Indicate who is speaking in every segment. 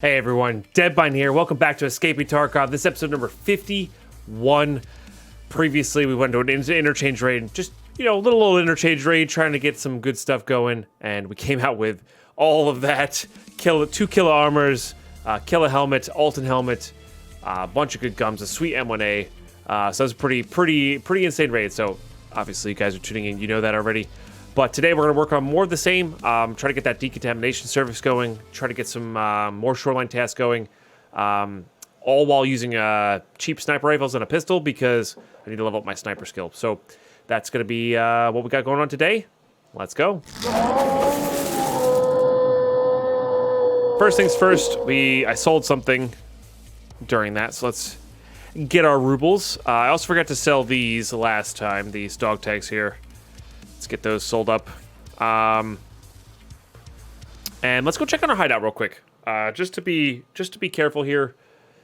Speaker 1: Hey everyone, Deadbine here. Welcome back to Escaping Tarkov. This is episode number 51. Previously, we went to an interchange raid, just, a little old interchange raid, trying to get some good stuff going, and we came out with all of that. 2 killer armors, killer helmet, Alton helmet, a bunch of good guns, a sweet M1A. So it was a pretty insane raid. So obviously, you guys are tuning in, you know that already. But today we're going to work on more of the same, try to get that decontamination service going, try to get some more shoreline tasks going, all while using cheap sniper rifles and a pistol because I need to level up my sniper skill. So that's going to be what we got going on today. Let's go. First things first, I sold something during that, so let's get our rubles. I also forgot to sell these last time, these dog tags here. Let's get those sold up. And let's go check on our hideout real quick. Just to be careful here.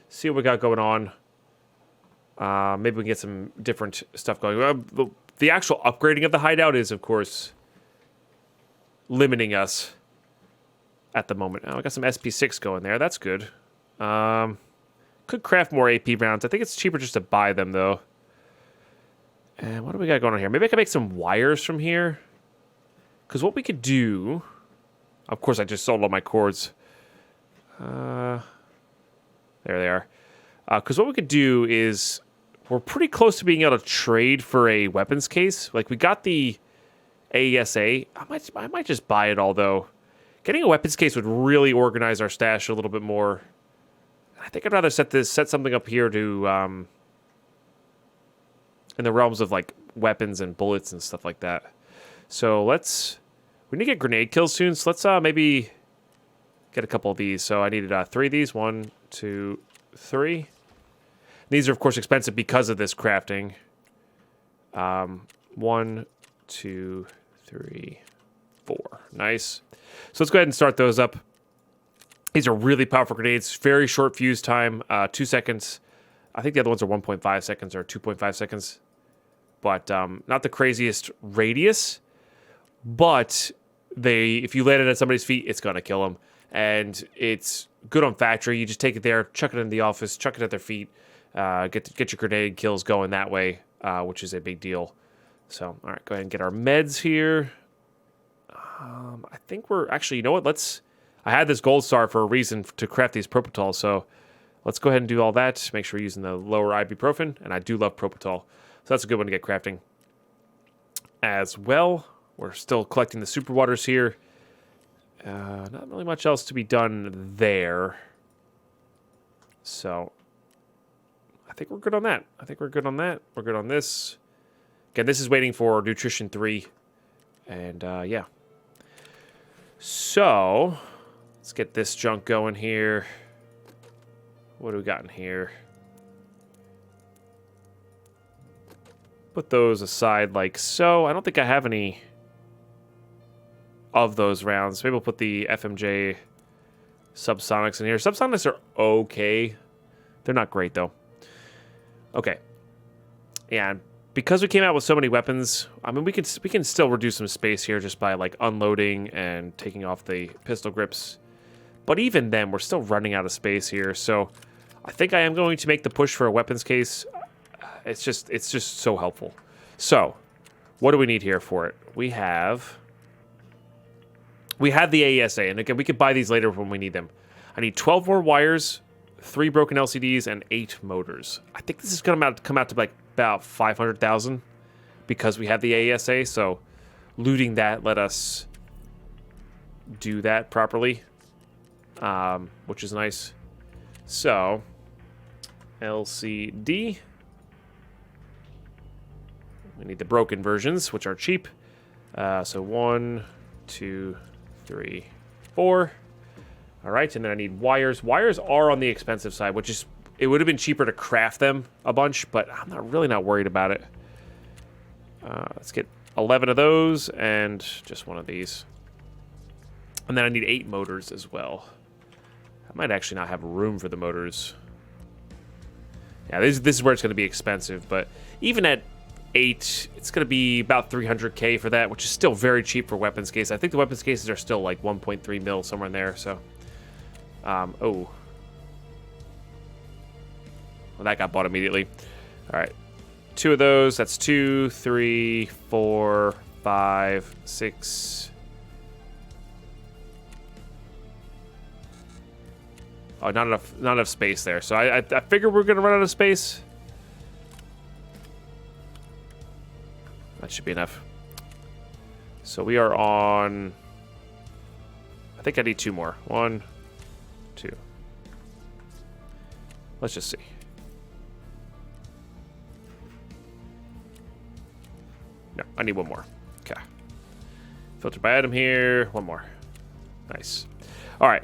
Speaker 1: See what we got going on. Maybe we can get some different stuff going. The actual upgrading of the hideout is, of course, limiting us at the moment. Oh, I got some SP6 going there. That's good. Could craft more AP rounds. I think it's cheaper just to buy them, though. And what do we got going on here? Maybe I can make some wires from here. Because what we could do... Of course, I just sold all my cords. There they are. Because what we could do is... We're pretty close to being able to trade for a weapons case. Like, we got the AESA. I might just buy it all, though. Getting a weapons case would really organize our stash a little bit more. I think I'd rather set something up here to... in the realms of, like, weapons and bullets and stuff like that. So we need to get grenade kills soon, so let's maybe get a couple of these. So I needed 3 of these. 1, 2, 3. These are, of course, expensive because of this crafting. 1, 2, 3, 4. Nice. So let's go ahead and start those up. These are really powerful grenades. Very short fuse time, 2 seconds. I think the other ones are 1.5 seconds or 2.5 seconds. But not the craziest radius. But if you land it at somebody's feet, it's going to kill them. And it's good on factory. You just take it there, chuck it in the office, chuck it at their feet. Get your grenade kills going that way, which is a big deal. So, all right, go ahead and get our meds here. I think we're... Actually, you know what? I had this gold star for a reason to craft these propofol, so... Let's go ahead and do all that. Make sure we're using the lower ibuprofen. And I do love propofol. So that's a good one to get crafting. As well, we're still collecting the super waters here. Not really much else to be done there. So, I think we're good on that. We're good on this. Again, this is waiting for Nutrition 3. And, yeah. So, let's get this junk going here. What do we got in here? Put those aside like so. I don't think I have any of those rounds. Maybe we'll put the FMJ subsonics in here. Subsonics are okay. They're not great, though. Okay. Yeah, because we came out with so many weapons, I mean, we can still reduce some space here just by, like, unloading and taking off the pistol grips. But even then, we're still running out of space here, so I think I am going to make the push for a weapons case. It's just so helpful. So, what do we need here for it? We have the AESA, and again, we could buy these later when we need them. I need 12 more wires, 3 broken LCDs, and 8 motors. I think this is going to come out to like about 500,000 because we have the AESA, so looting that let us do that properly. Which is nice. So, LCD. We need the broken versions, which are cheap. So 1, 2, 3, 4. All right, and then I need wires. Wires are on the expensive side, which is... It would have been cheaper to craft them a bunch, but I'm really not worried about it. Let's get 11 of those and just 1 of these. And then I need 8 motors as well. I might actually not have room for the motors. Yeah, this is where it's going to be expensive, but even at 8, it's going to be about 300k for that, which is still very cheap for weapons case. I think the weapons cases are still like 1.3 mil, somewhere in there, so Oh. Well, that got bought immediately. All right. 2 of those. That's 2, 3, 4, 5, 6. Oh, not enough space there. So I figure we're gonna run out of space. That should be enough. So we are on. I think I need 2 more. 1, 2. Let's just see. No, I need 1 more. Okay. Filter by item here. 1 more. Nice. All right.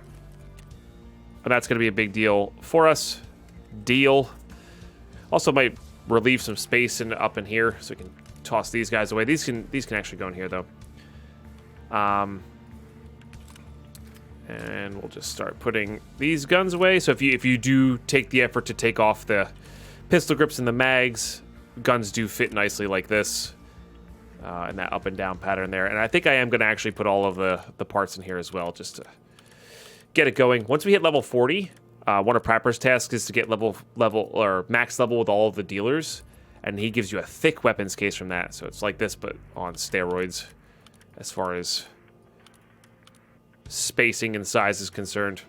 Speaker 1: And that's going to be a big deal for us. Deal. Also might relieve some space up in here, so we can toss these guys away. These can actually go in here though. And we'll just start putting these guns away. So if you do take the effort to take off the pistol grips and the mags, guns do fit nicely like this. And that up and down pattern there. And I think I am going to actually put all of the parts in here as well, just to get it going. Once we hit level 40, one of Prapper's tasks is to get level or max level with all of the dealers, and he gives you a thick weapons case from that. So it's like this, but on steroids, as far as spacing and size is concerned.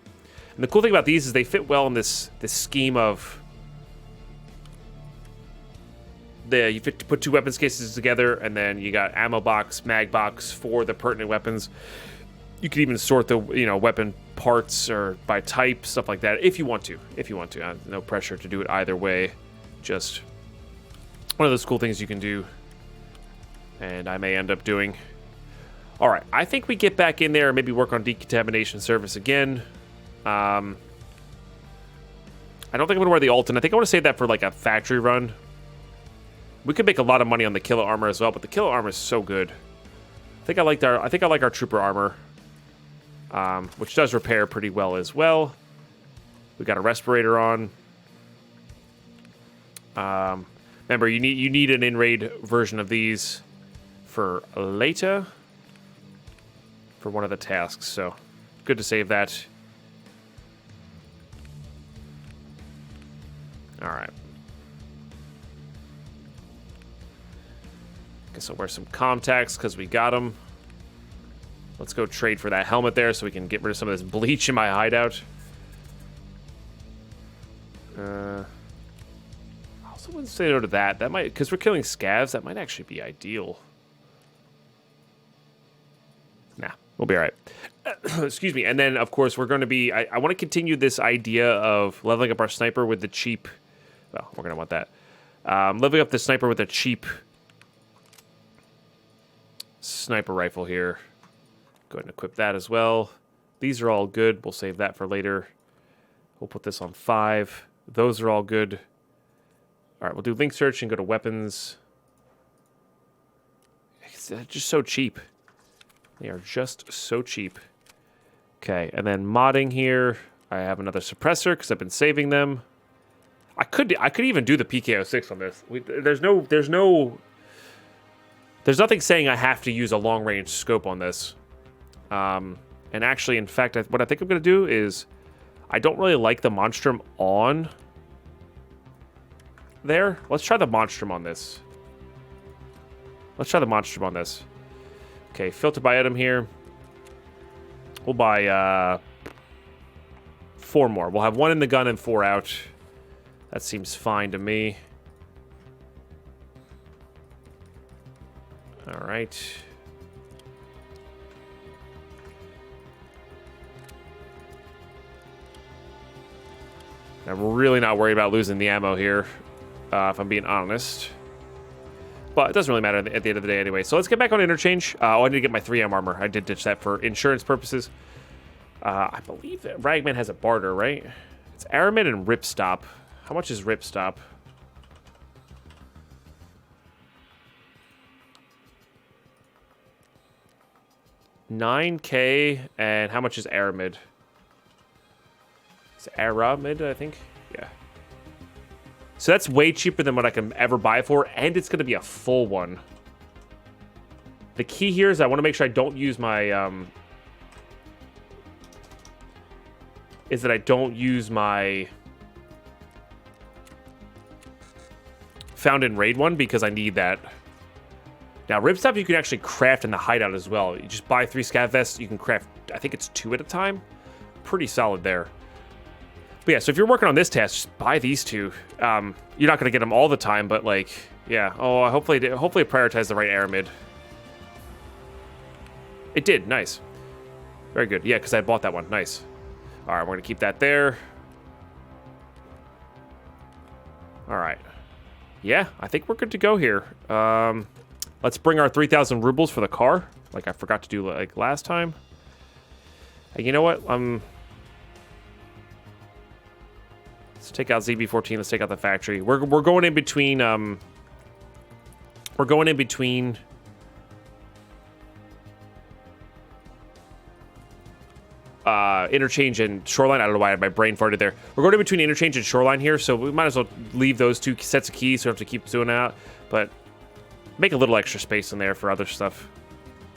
Speaker 1: And the cool thing about these is they fit well in this scheme of you fit to put 2 weapons cases together, and then you got ammo box, mag box for the pertinent weapons. You could even sort the weapon parts or by type, stuff like that, if you want to. No pressure to do it either way. Just one of those cool things you can do, and I may end up doing. All right, I think we get back in there and maybe work on decontamination service again. I don't think I'm gonna wear the Alton. I think I want to save that for like a factory run. We could make a lot of money on the killer armor as well, but the killer armor is so good. I think I like our trooper armor. Which does repair pretty well as well. We got a respirator on. Remember, you need an in-raid version of these for later, for one of the tasks. So good to save that. All right. Guess I'll wear some contacts because we got them. Let's go trade for that helmet there so we can get rid of some of this bleach in my hideout. I also wouldn't say no to that. That might, because we're killing scavs, that might actually be ideal. Nah, we'll be all right. Excuse me. And then, of course, we're going to be... I want to continue this idea of leveling up our sniper with the cheap... Well, we're going to want that. Leveling up the sniper with a cheap sniper rifle here. Go ahead and equip that as well. These are all good. We'll save that for later. We'll put this on 5. Those are all good. All right, we'll do link search and go to weapons. It's just so cheap. They are just so cheap. Okay, and then modding here. I have another suppressor because I've been saving them. I could even do the PK06 on this. There's nothing saying I have to use a long range scope on this. And actually, in fact, what I think I'm going to do is I don't really like the Monstrum on there. Let's try the Monstrum on this. Okay, filter by item here. We'll buy 4 more. We'll have 1 in the gun and 4 out. That seems fine to me. All right. I'm really not worried about losing the ammo here, if I'm being honest. But it doesn't really matter at the end of the day anyway. So let's get back on interchange. I need to get my 3M armor. I did ditch that for insurance purposes. I believe that Ragman has a barter, right? It's Aramid and Ripstop. How much is Ripstop? $9K, and how much is Aramid? It's Aramid, I think. Yeah. So that's way cheaper than what I can ever buy it for, and it's going to be a full one. The key here is I want to make sure I don't use my... is that I don't use my found in raid one because I need that. Now, ripstop you can actually craft in the hideout as well. You just buy 3 scav vests. You can craft, I think it's 2 at a time. Pretty solid there. But yeah, so if you're working on this task, just buy these 2. You're not going to get them all the time, but like, yeah. Oh, hopefully it prioritized the right aramid. It did. Nice. Very good. Yeah, because I bought that one. Nice. All right, we're going to keep that there. All right. Yeah, I think we're good to go here. Let's bring our 3,000 rubles for the car, like I forgot to do like last time. And you know what? Let's take out ZB14. Let's take out the factory. We're going in between. We're going in between. Interchange and shoreline. I don't know why my brain farted there. We're going in between interchange and shoreline here, so we might as well leave those 2 sets of keys so we don't have to keep doing that. But make a little extra space in there for other stuff.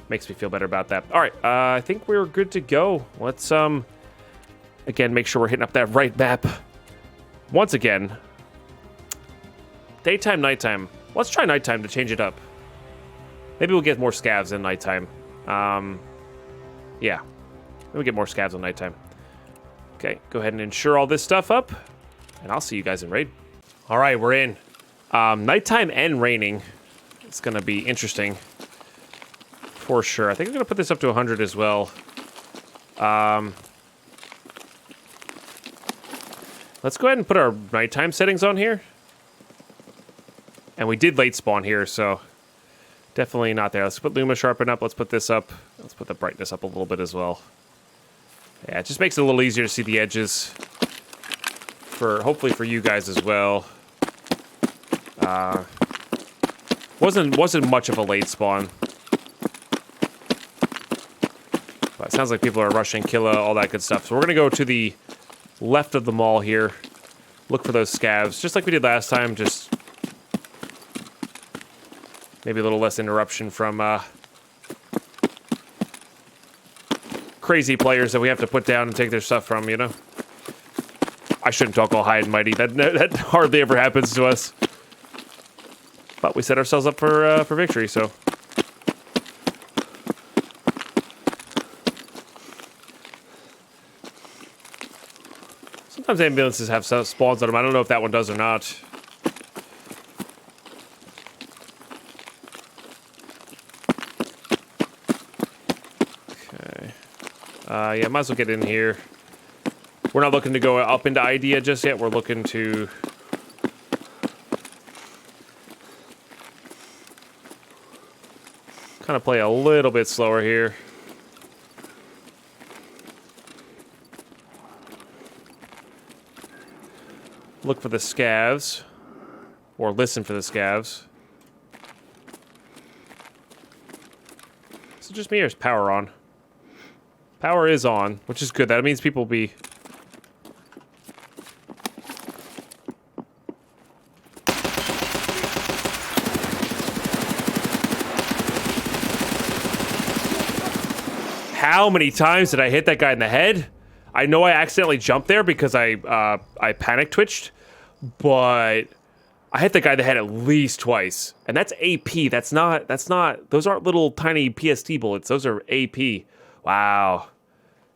Speaker 1: Makes me feel better about that. All right, I think we're good to go. Let's again make sure we're hitting up that right map. Once again, daytime, nighttime. Let's try nighttime to change it up. Maybe we'll get more scavs in nighttime. Yeah. Let me get more scavs on nighttime. Okay, go ahead and insure all this stuff up, and I'll see you guys in raid. All right, we're in. Nighttime and raining. It's going to be interesting for sure. I think I'm going to put this up to 100 as well. Let's go ahead and put our nighttime settings on here. And we did late spawn here, so definitely not there. Let's put Luma sharpen up. Let's put this up. Let's put the brightness up a little bit as well. Yeah, it just makes it a little easier to see the edges. Hopefully for you guys as well. Wasn't much of a late spawn. But it sounds like people are rushing Killa, all that good stuff. So we're gonna go to the left of the mall here. Look for those scavs, just like we did last time, just maybe a little less interruption from crazy players that we have to put down and take their stuff from, you know? I shouldn't talk all high and mighty. That hardly ever happens to us. But we set ourselves up for victory, so. Sometimes ambulances have spawns on them. I don't know if that one does or not. Okay. Yeah, might as well get in here. We're not looking to go up into Idea just yet. We're looking to kind of play a little bit slower here. Look for the scavs, or listen for the scavs. Is it just me or is power on? Power is on, which is good. That means people will be... How many times did I hit that guy in the head? I know I accidentally jumped there because I panic twitched, but I hit the guy in the head at least twice. And that's AP. That's not, those aren't little tiny PST bullets. Those are AP. Wow.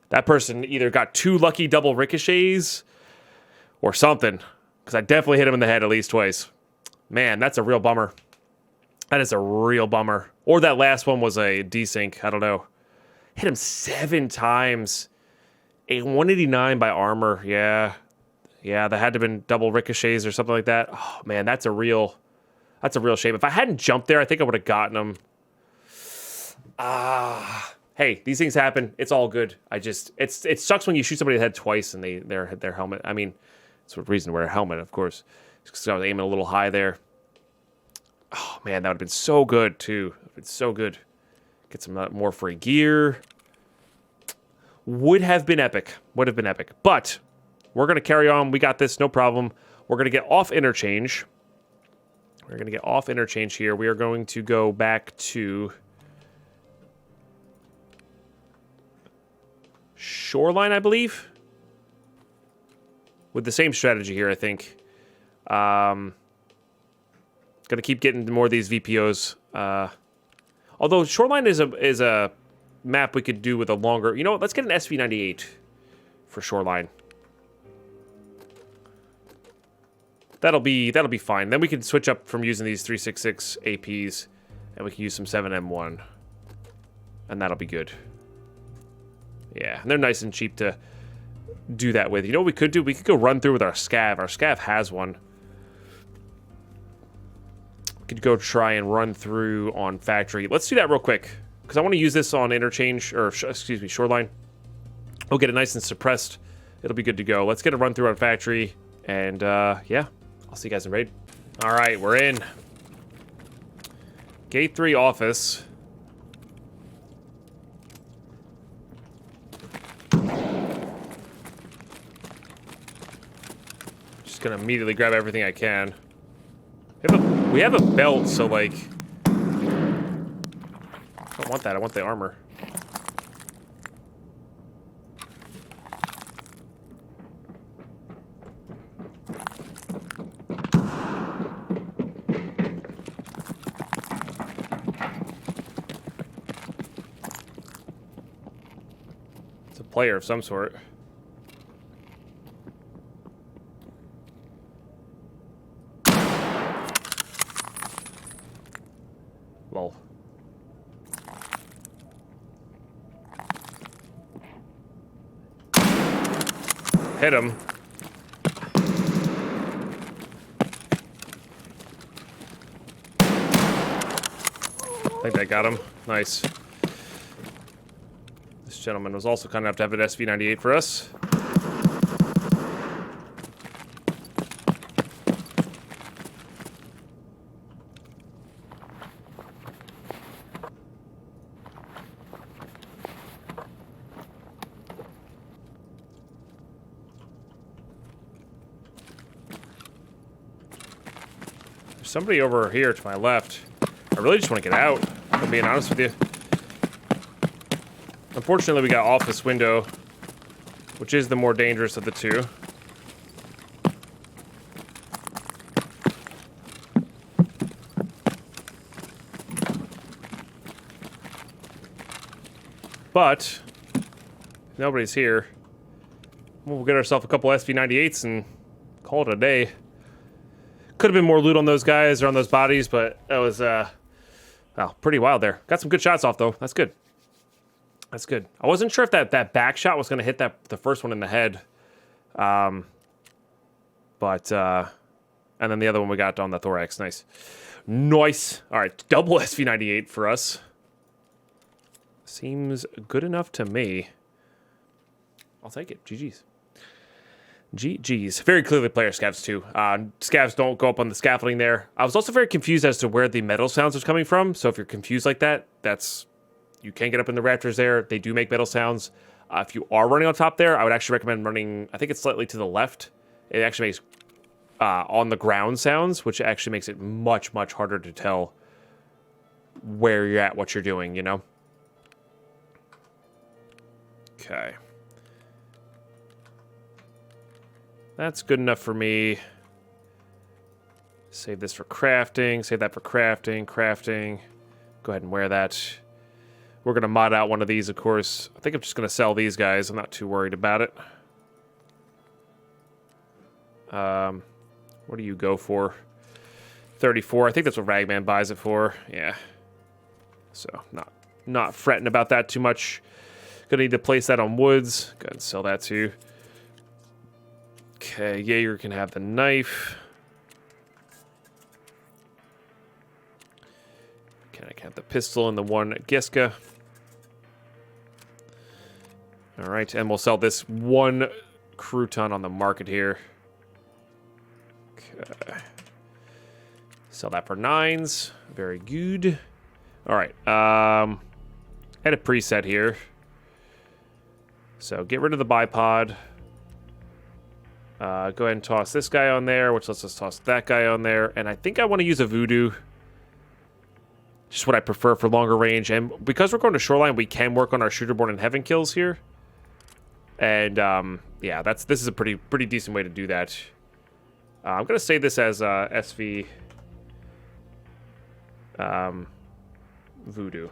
Speaker 1: That person either got 2 lucky double ricochets or something, because I definitely hit him in the head at least twice. Man, that's a real bummer. That is a real bummer. Or that last one was a desync. I don't know. Hit him 7 times. A 189 by armor. Yeah. Yeah, that had to have been double ricochets or something like that. Oh, man, that's a real shame. If I hadn't jumped there, I think I would have gotten him. Hey, these things happen. It's all good. It sucks when you shoot somebody in the head twice and their helmet. I mean, it's a reason to wear a helmet, of course. Because I was aiming a little high there. Oh, man, that would have been so good, too. That would have been so good. Get some more free gear. Would have been epic. Would have been epic. But we're going to carry on. We got this. No problem. We're going to get off interchange. We're going to get off interchange here. We are going to go back to Shoreline, I believe. with the same strategy here, I think. Gonna keep getting more of these VPOs. Although Shoreline is a map we could do with a longer... You know what? Let's get an SV98 for Shoreline. That'll be fine. Then we can switch up from using these 366 APs, and we can use some 7M1. And that'll be good. Yeah, and they're nice and cheap to do that with. You know what we could do? We could go run through with our Scav. Our Scav has one. We could go try and run through on Factory. Let's do that real quick, because I want to use this on Interchange, or excuse me, Shoreline. We'll get it nice and suppressed. It'll be good to go. Let's get a run through on Factory, and yeah, I'll see you guys in raid. All right, we're in. Gate 3 office. Just gonna immediately grab everything I can. We have a belt, so like... I don't want that, I want the armor. It's a player of some sort. Lol. Hit him. I think that got him. Nice. This gentleman was also kind enough to have an SV98 for us. Somebody over here to my left. I really just want to get out, if I'm being honest with you. Unfortunately, we got office window, which is the more dangerous of the two. But if nobody's here, we'll get ourselves a couple SV98s and call it a day. Could have been more loot on those guys or on those bodies, but that was, well, pretty wild there. Got some good shots off, though. That's good. That's good. I wasn't sure if that back shot was going to hit the first one in the head. And then the other one we got on the thorax. Nice. Nice. All right, double SV98 for us. Seems good enough to me. I'll take it. GG's. GG's. Very clearly player scavs too. Scavs don't go up on the scaffolding there. I was also very confused as to where the metal sounds are coming from. So if you're confused like that, you can get up in the rafters there. They do make metal sounds. If you are running on top there, I would actually recommend running, I think it's slightly to the left. It actually makes on the ground sounds, which actually makes it much, much harder to tell where you're at, what you're doing, you know? Okay. That's good enough for me. Save this for crafting. Save that for crafting. Crafting. Go ahead and wear that. We're going to mod out one of these, of course. I think I'm just going to sell these guys. I'm not too worried about it. What do you go for? 34. I think that's what Ragman buys it for. Yeah. So, not fretting about that too much. Gonna need to place that on woods. Go ahead and sell that too. Okay, Jaeger can have the knife. Can I have the pistol and the one Giska? All right, and we'll sell this one crouton on the market here. Okay. Sell that for 9s. Very good. All right. Add a preset here. So get rid of the bipod. Go ahead and toss this guy on there, which lets us toss that guy on there. And I think I want to use a voodoo. Just what I prefer for longer range. And because we're going to Shoreline, we can work on our shooterborn and heaven kills here. And yeah, this is a pretty decent way to do that. I'm gonna save this as SV Voodoo,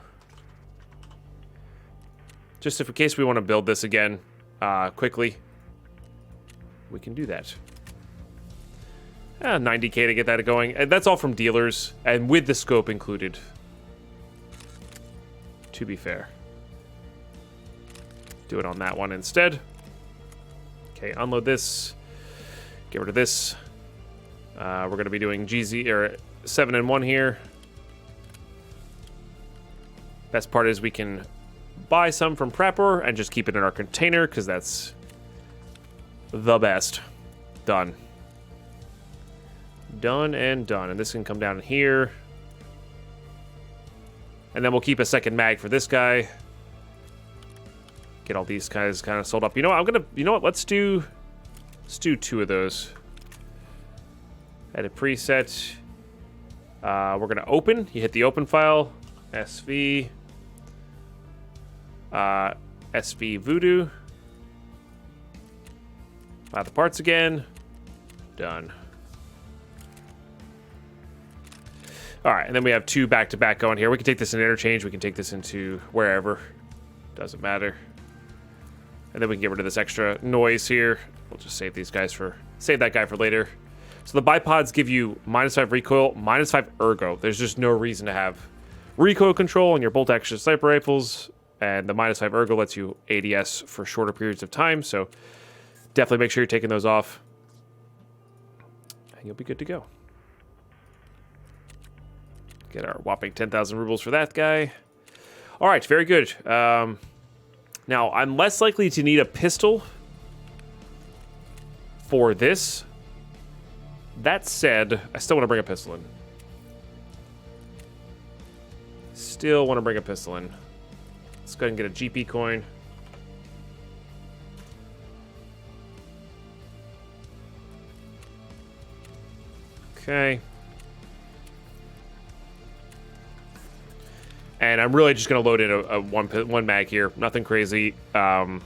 Speaker 1: just if in case we want to build this again quickly, we can do that. 90k to get that going, and that's all from dealers and with the scope included. To be fair, do it on that one instead. Okay, unload this. Get rid of this. We're going to be doing GZ or 7 and 1 here. Best part is we can buy some from Prepper and just keep it in our container because that's the best. Done. Done and done. And this can come down here. And then we'll keep a second mag for this guy. Get all these guys kind of sold up. You know what? Let's do 2 of those. Edit preset. We're gonna open. You hit the open file. SV. SV Voodoo. Buy the parts again. Done. All right, and then we have 2 back-to-back going here. We can take this in interchange. We can take this into wherever. Doesn't matter. And then we can get rid of this extra noise here. We'll just save that guy for later. So the bipods give you -5 recoil, -5 ergo. There's just no reason to have recoil control on your bolt action sniper rifles, and the -5 ergo lets you ADS for shorter periods of time. So definitely make sure you're taking those off, and you'll be good to go. Get our whopping 10,000 rubles for that guy. All right, very good. Now, I'm less likely to need a pistol for this. That said, I still want to bring a pistol in. Still want to bring a pistol in. Let's go ahead and get a GP coin. Okay. And I'm really just going to load in a one mag here. Nothing crazy. And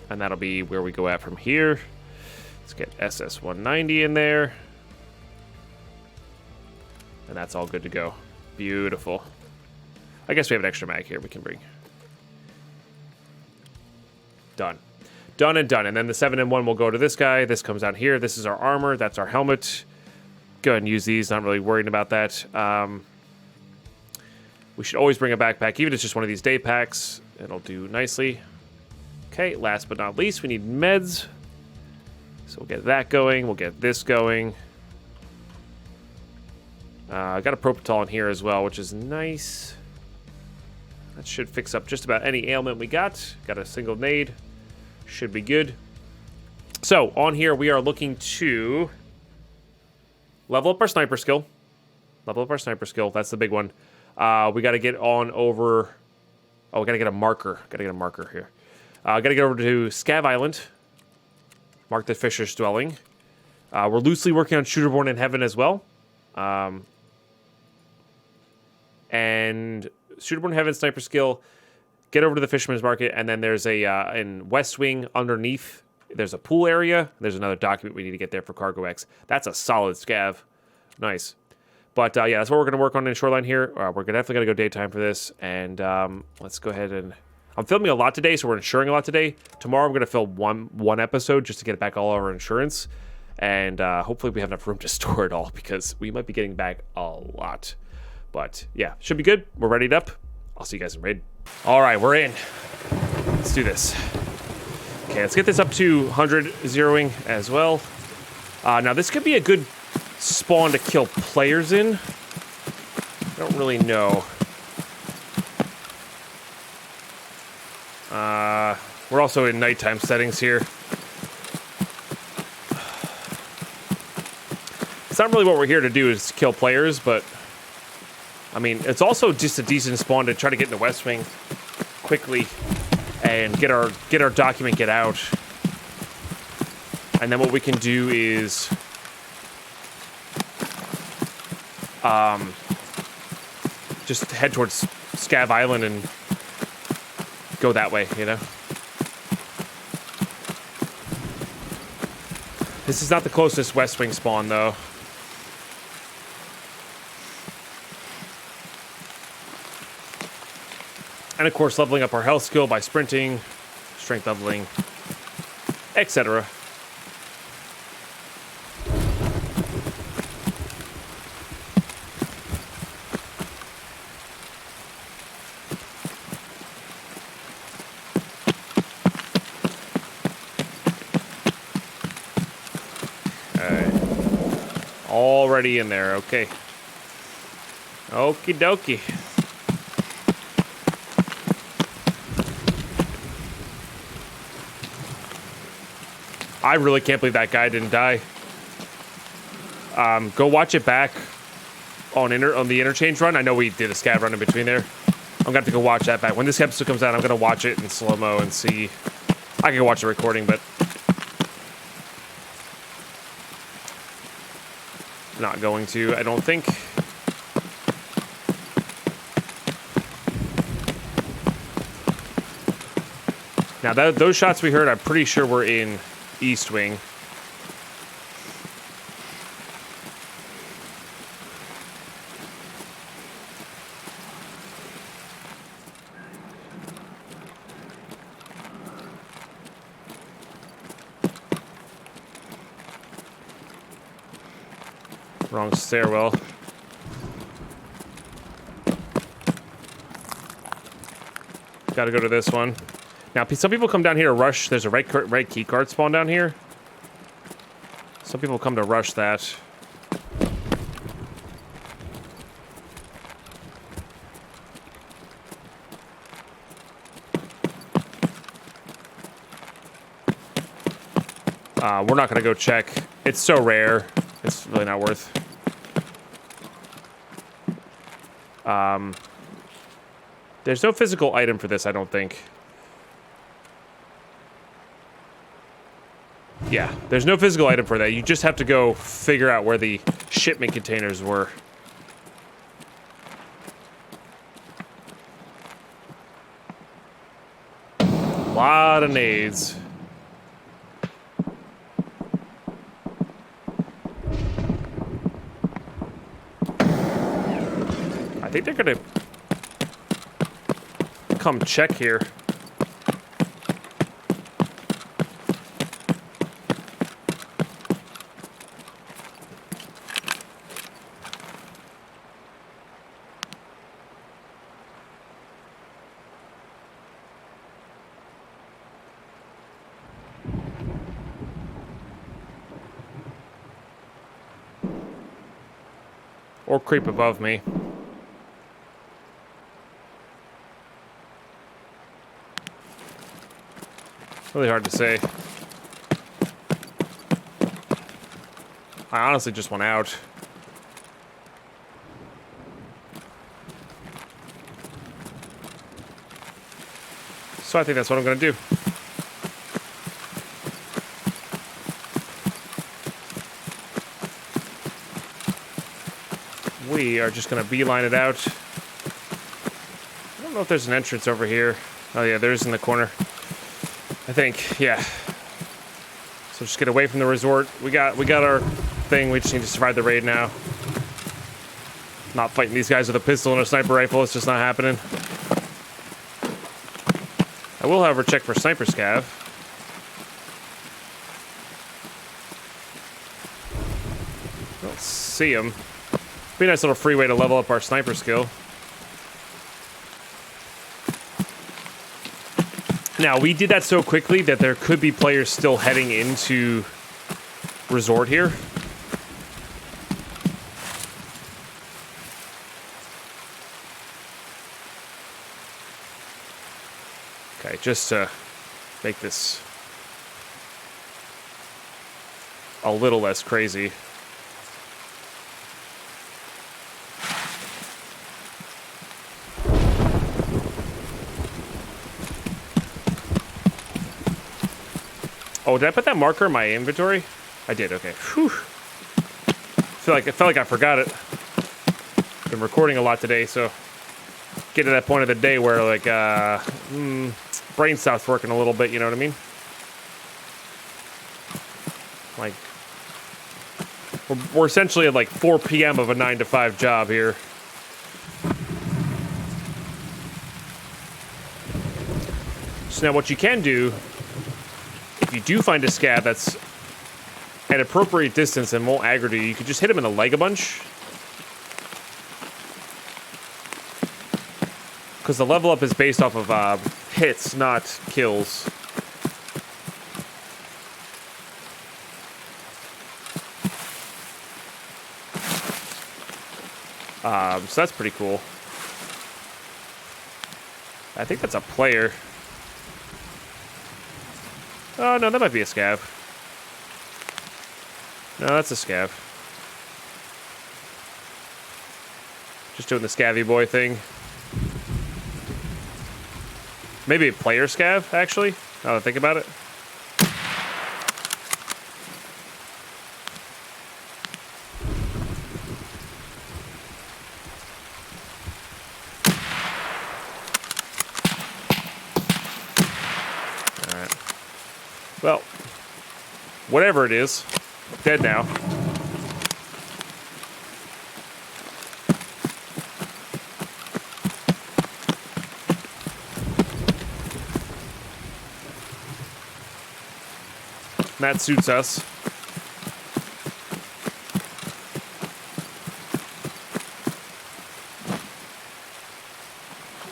Speaker 1: that'll be where we go at from here. Let's get SS190 in there. And that's all good to go. Beautiful. I guess we have an extra mag here we can bring. Done. Done and done. And then the 7 and 1 will go to this guy. This comes down here. This is our armor. That's our helmet. Go ahead and use these. Not really worried about that. We should always bring a backpack, even if it's just one of these day packs. It'll do nicely. Okay, last but not least, we need meds. So we'll get that going. We'll get this going. I got a Propitol in here as well, which is nice. That should fix up just about any ailment we got. Got a single nade. Should be good. So on here, we are looking to level up our sniper skill. Level up our sniper skill. That's the big one. We got to get on over... Oh, we got to get a marker. Got to get a marker here. Got to get over to Scav Island. Mark the Fisher's Dwelling. We're loosely working on Shooterborn in Heaven as well. And Shooterborn in Heaven, sniper skill. Get over to the Fisherman's Market, and then there's a in West Wing underneath. There's a pool area. There's another document we need to get there for Cargo X. That's a solid scav. Nice. But yeah, that's what we're going to work on in Shoreline here. We're definitely going to go daytime for this. And let's go ahead and... I'm filming a lot today, so we're insuring a lot today. Tomorrow I'm going to film one episode just to get back all our insurance. And hopefully we have enough room to store it all because we might be getting back a lot. But yeah, should be good. We're readied up. I'll see you guys in raid. All right, we're in. Let's do this. Okay, let's get this up to 100 zeroing as well. Now this could be a good spawn to kill players in. I don't really know. We're also in nighttime settings here. It's not really what we're here to do is kill players, but I mean, it's also just a decent spawn to try to get in the West Wing quickly and get our document get out. And then what we can do is just head towards Scav Island and go that way, you know? This is not the closest West Wing spawn, though. And of course, leveling up our health skill by sprinting, strength leveling, etc. Already in there, okay. Okie dokie. I really can't believe that guy didn't die. Go watch it back on the interchange run. I know we did a scav run in between there. I'm gonna have to go watch that back. When this episode comes out, I'm gonna watch it in slow-mo and see. I can watch the recording, but not going to, I don't think. Now, those shots we heard, I'm pretty sure were in East Wing. Wrong stairwell. Gotta go to this one. Now, some people come down here to rush. There's a red key card spawn down here. Some people come to rush that. We're not gonna go check. It's so rare. It's really not worth. There's no physical item for this, I don't think. Yeah, there's no physical item for that. You just have to go figure out where the shipment containers were. A lot of nades. I think they're gonna come check here. Or creep above me. Really hard to say. I honestly just want out. So I think that's what I'm gonna do. We are just gonna beeline it out. I don't know if there's an entrance over here. Oh yeah, there is in the corner. I think, yeah. So just get away from the resort. We got our thing. We just need to survive the raid now. Not fighting these guys with a pistol and a sniper rifle. It's just not happening. I will, however, check for sniper scav. Don't see him. Be a nice little free way to level up our sniper skill. Now, we did that so quickly that there could be players still heading into resort here. Okay, just to make this a little less crazy. Oh, did I put that marker in my inventory? I did, okay. Whew. I felt like I forgot it. Been recording a lot today, so get to that point of the day where like brain stops working a little bit, you know what I mean? Like, we're essentially at like 4 p.m. of a 9 to 5 job here. So now what you can do, if you do find a scab that's at appropriate distance and won't aggro you, you could just hit him in the leg a bunch. Because the level up is based off of hits, not kills. So that's pretty cool. I think that's a player. Oh, no, that might be a scav. No, that's a scav. Just doing the scavvy boy thing. Maybe a player scav, actually, now that I think about it. Alright. Well, whatever it is, dead now. That suits us.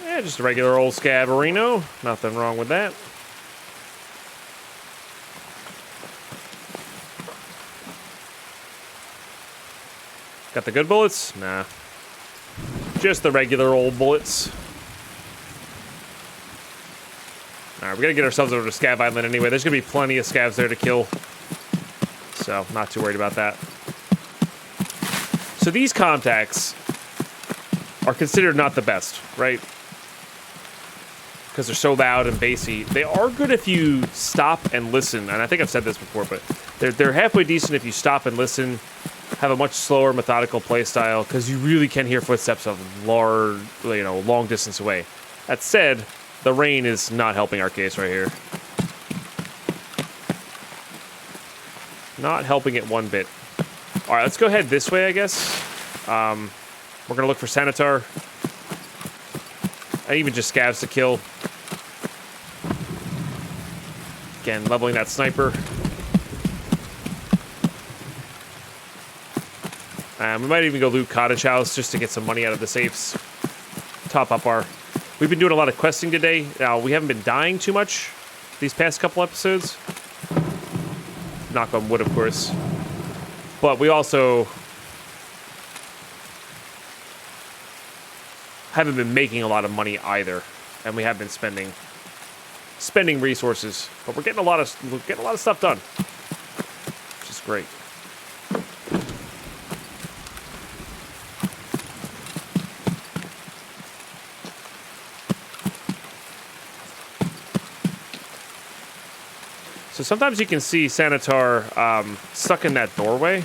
Speaker 1: Yeah, just a regular old Scabarino. Nothing wrong with that. Got the good bullets? Nah. Just the regular old bullets. Alright, we gotta get ourselves over to Scav Island anyway. There's gonna be plenty of scavs there to kill. So, not too worried about that. So these contacts are considered not the best, right? Because they're so loud and bassy. They are good if you stop and listen. And I think I've said this before, but they're halfway decent if you stop and listen. Have a much slower, methodical play style, because you really can hear footsteps of large, long distance away. That said, the rain is not helping our case right here. Not helping it one bit. All right, let's go ahead this way, I guess. We're gonna look for Sanitar. And even just scavs to kill. Again, leveling that sniper. We might even go loot Cottage House just to get some money out of the safes. Top up our... We've been doing a lot of questing today. Now, we haven't been dying too much these past couple episodes. Knock on wood, of course. But we also haven't been making a lot of money either. And we have been spending resources. But we're getting a lot of stuff done. Which is great. So sometimes you can see Sanitar stuck in that doorway.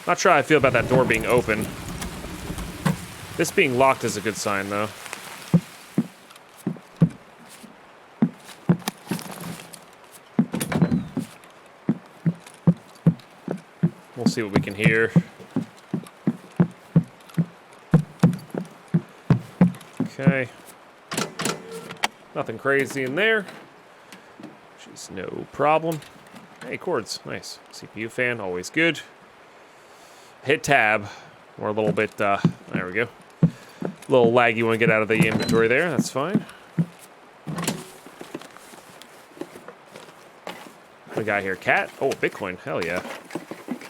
Speaker 1: Not sure how I feel about that door being open. This being locked is a good sign, though. We'll see what we can hear. Okay. Nothing crazy in there, which is no problem. Hey, cords, nice. CPU fan, always good. Hit tab. We're a little bit, there we go. A little laggy when we get out of the inventory there, that's fine. What we got here? Cat? Oh, Bitcoin, hell yeah.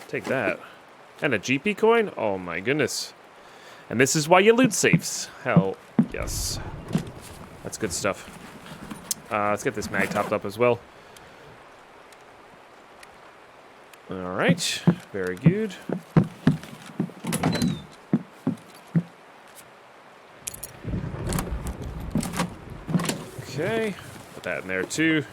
Speaker 1: Take that. And a GP coin? Oh my goodness. And this is why you loot safes. Hell yes. That's good stuff. Let's get this mag topped up as well. Alright, very good. Okay, put that in there too.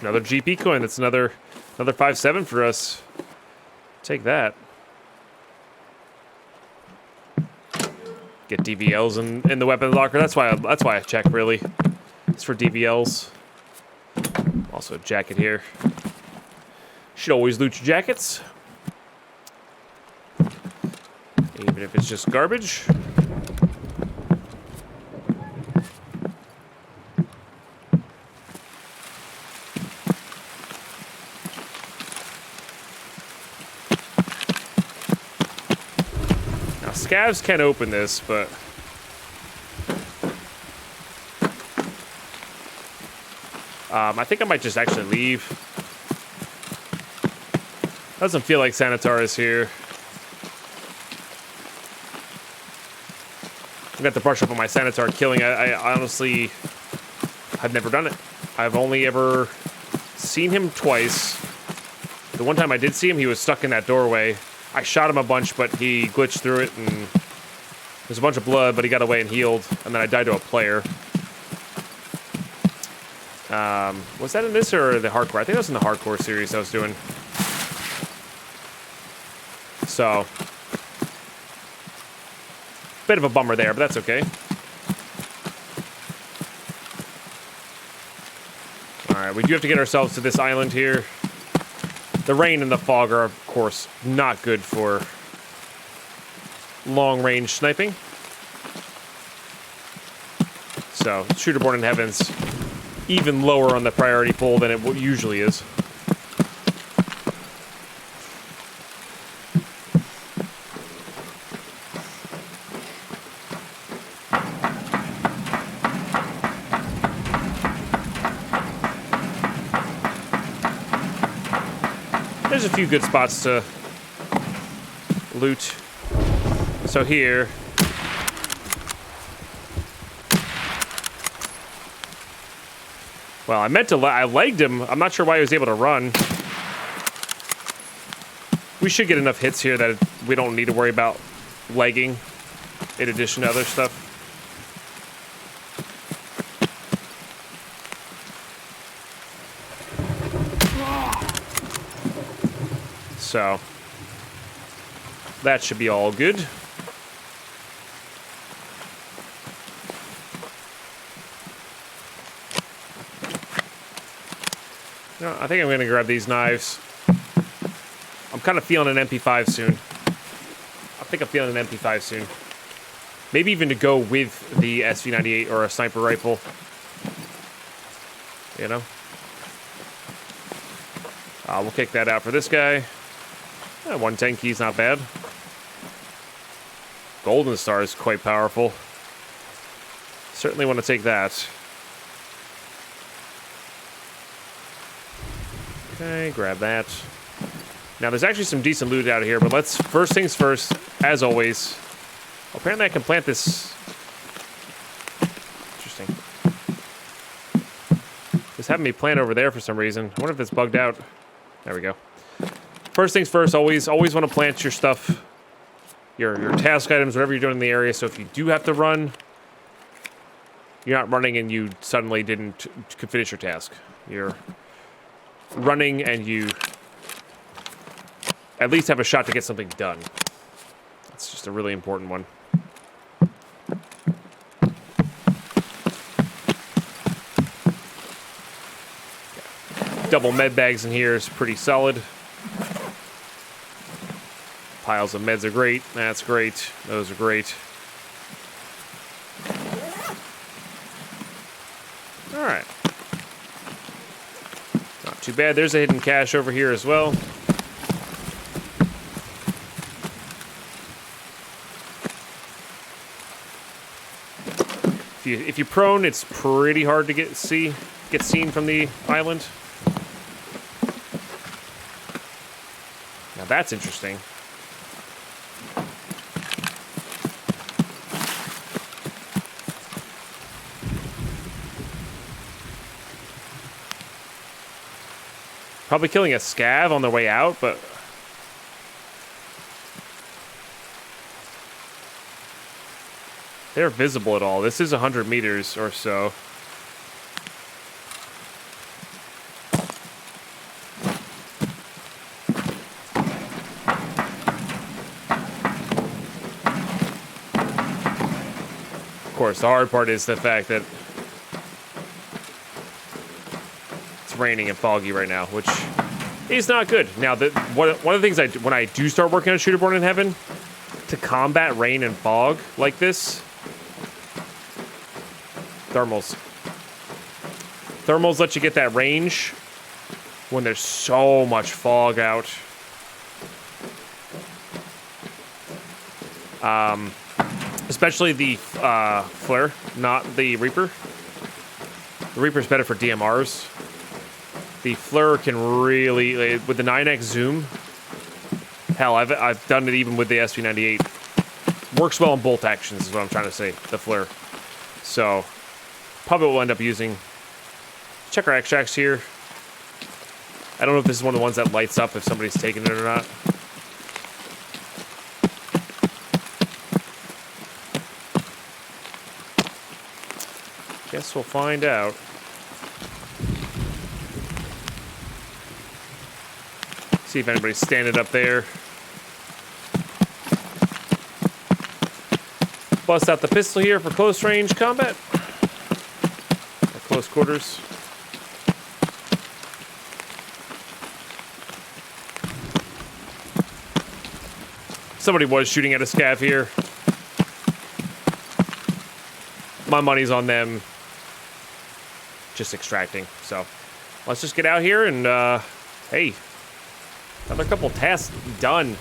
Speaker 1: Another GP coin, that's another 5-7 for us. Take that. Get DVLs in the weapons locker. That's why I check, really. It's for DVLs. Also a jacket here. Should always loot your jackets. Even if it's just garbage. Now, scavs can open this, but... I think I might just actually leave. Doesn't feel like Sanitar is here. I've got to brush up on my Sanitar killing. I honestly have never done it. I've only ever seen him twice. The one time I did see him, he was stuck in that doorway. I shot him a bunch, but he glitched through it, and there's a bunch of blood, but he got away and healed, and then I died to a player. Was that in this or the hardcore? I think that was in the hardcore series I was doing. So, bit of a bummer there, but that's okay. Alright, we do have to get ourselves to this island here. The rain and the fog are, of course, not good for long-range sniping. So, Shooterborn in Heaven's even lower on the priority pool than it usually is. There's a few good spots to loot. So here... Well, I meant to... I legged him. I'm not sure why he was able to run. We should get enough hits here that we don't need to worry about legging in addition to other stuff. So, that should be all good. You know, I think I'm going to grab these knives. I'm kind of feeling an MP5 soon. I think I'm feeling an MP5 soon. Maybe even to go with the SV98 or a sniper rifle. You know? We'll kick that out for this guy. 110 key's not bad. Golden Star is quite powerful. Certainly want to take that. Okay, grab that. Now, there's actually some decent loot out here, but let's... First things first, as always. Apparently I can plant this... Interesting. It's having me plant over there for some reason. I wonder if it's bugged out. There we go. First things first, always want to plant your stuff, your task items, whatever you're doing in the area. So if you do have to run, you're not running and you suddenly didn't finish your task. You're running and you at least have a shot to get something done. That's just a really important one. Double med bags in here is pretty solid. Piles of meds are great. That's great. Those are great. All right. Not too bad. There's a hidden cache over here as well. If you prone, it's pretty hard to get seen from the island. Now that's interesting. Probably killing a scav on their way out, but... They're visible at all. This is 100 meters or so. course, the hard part is the fact that it's raining and foggy right now, which is not good. Now, one of the things when I do start working on Shooter Born in Heaven, to combat rain and fog like this, thermals let you get that range when there's so much fog out. Especially the Flare, not the Reaper. The Reaper's better for DMRs. The Flare can really, with the 9x zoom, hell, I've done it even with the SV98. Works well in bolt actions is what I'm trying to say, the Flare. So, probably what we'll end up using. Check our extracts here. I don't know if this is one of the ones that lights up if somebody's taking it or not. Guess we'll find out. See if anybody's standing up there. Bust out the pistol here for close range combat. Or close quarters. Somebody was shooting at a scav here. My money's on them just extracting. So let's just get out here and, hey, another couple tasks done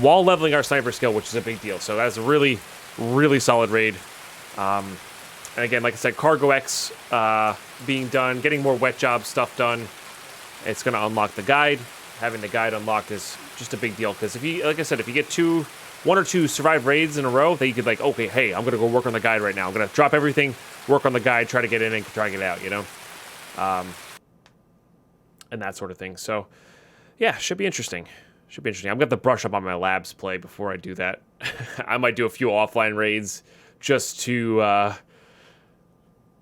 Speaker 1: while leveling our sniper skill, which is a big deal. So that's a really, really solid raid. And again, like I said, Cargo X being done, getting more wet job stuff done. It's going to unlock the guide. Having the guide unlocked is just a big deal because if you, like I said, if you get one or two survive raids in a row, then you could like, okay, hey, I'm gonna go work on the guide right now. I'm gonna drop everything, work on the guide, try to get in and try to get out, you know, and that sort of thing. So, yeah, should be interesting. Should be interesting. I'm gonna have to brush up on my labs play before I do that. I might do a few offline raids just to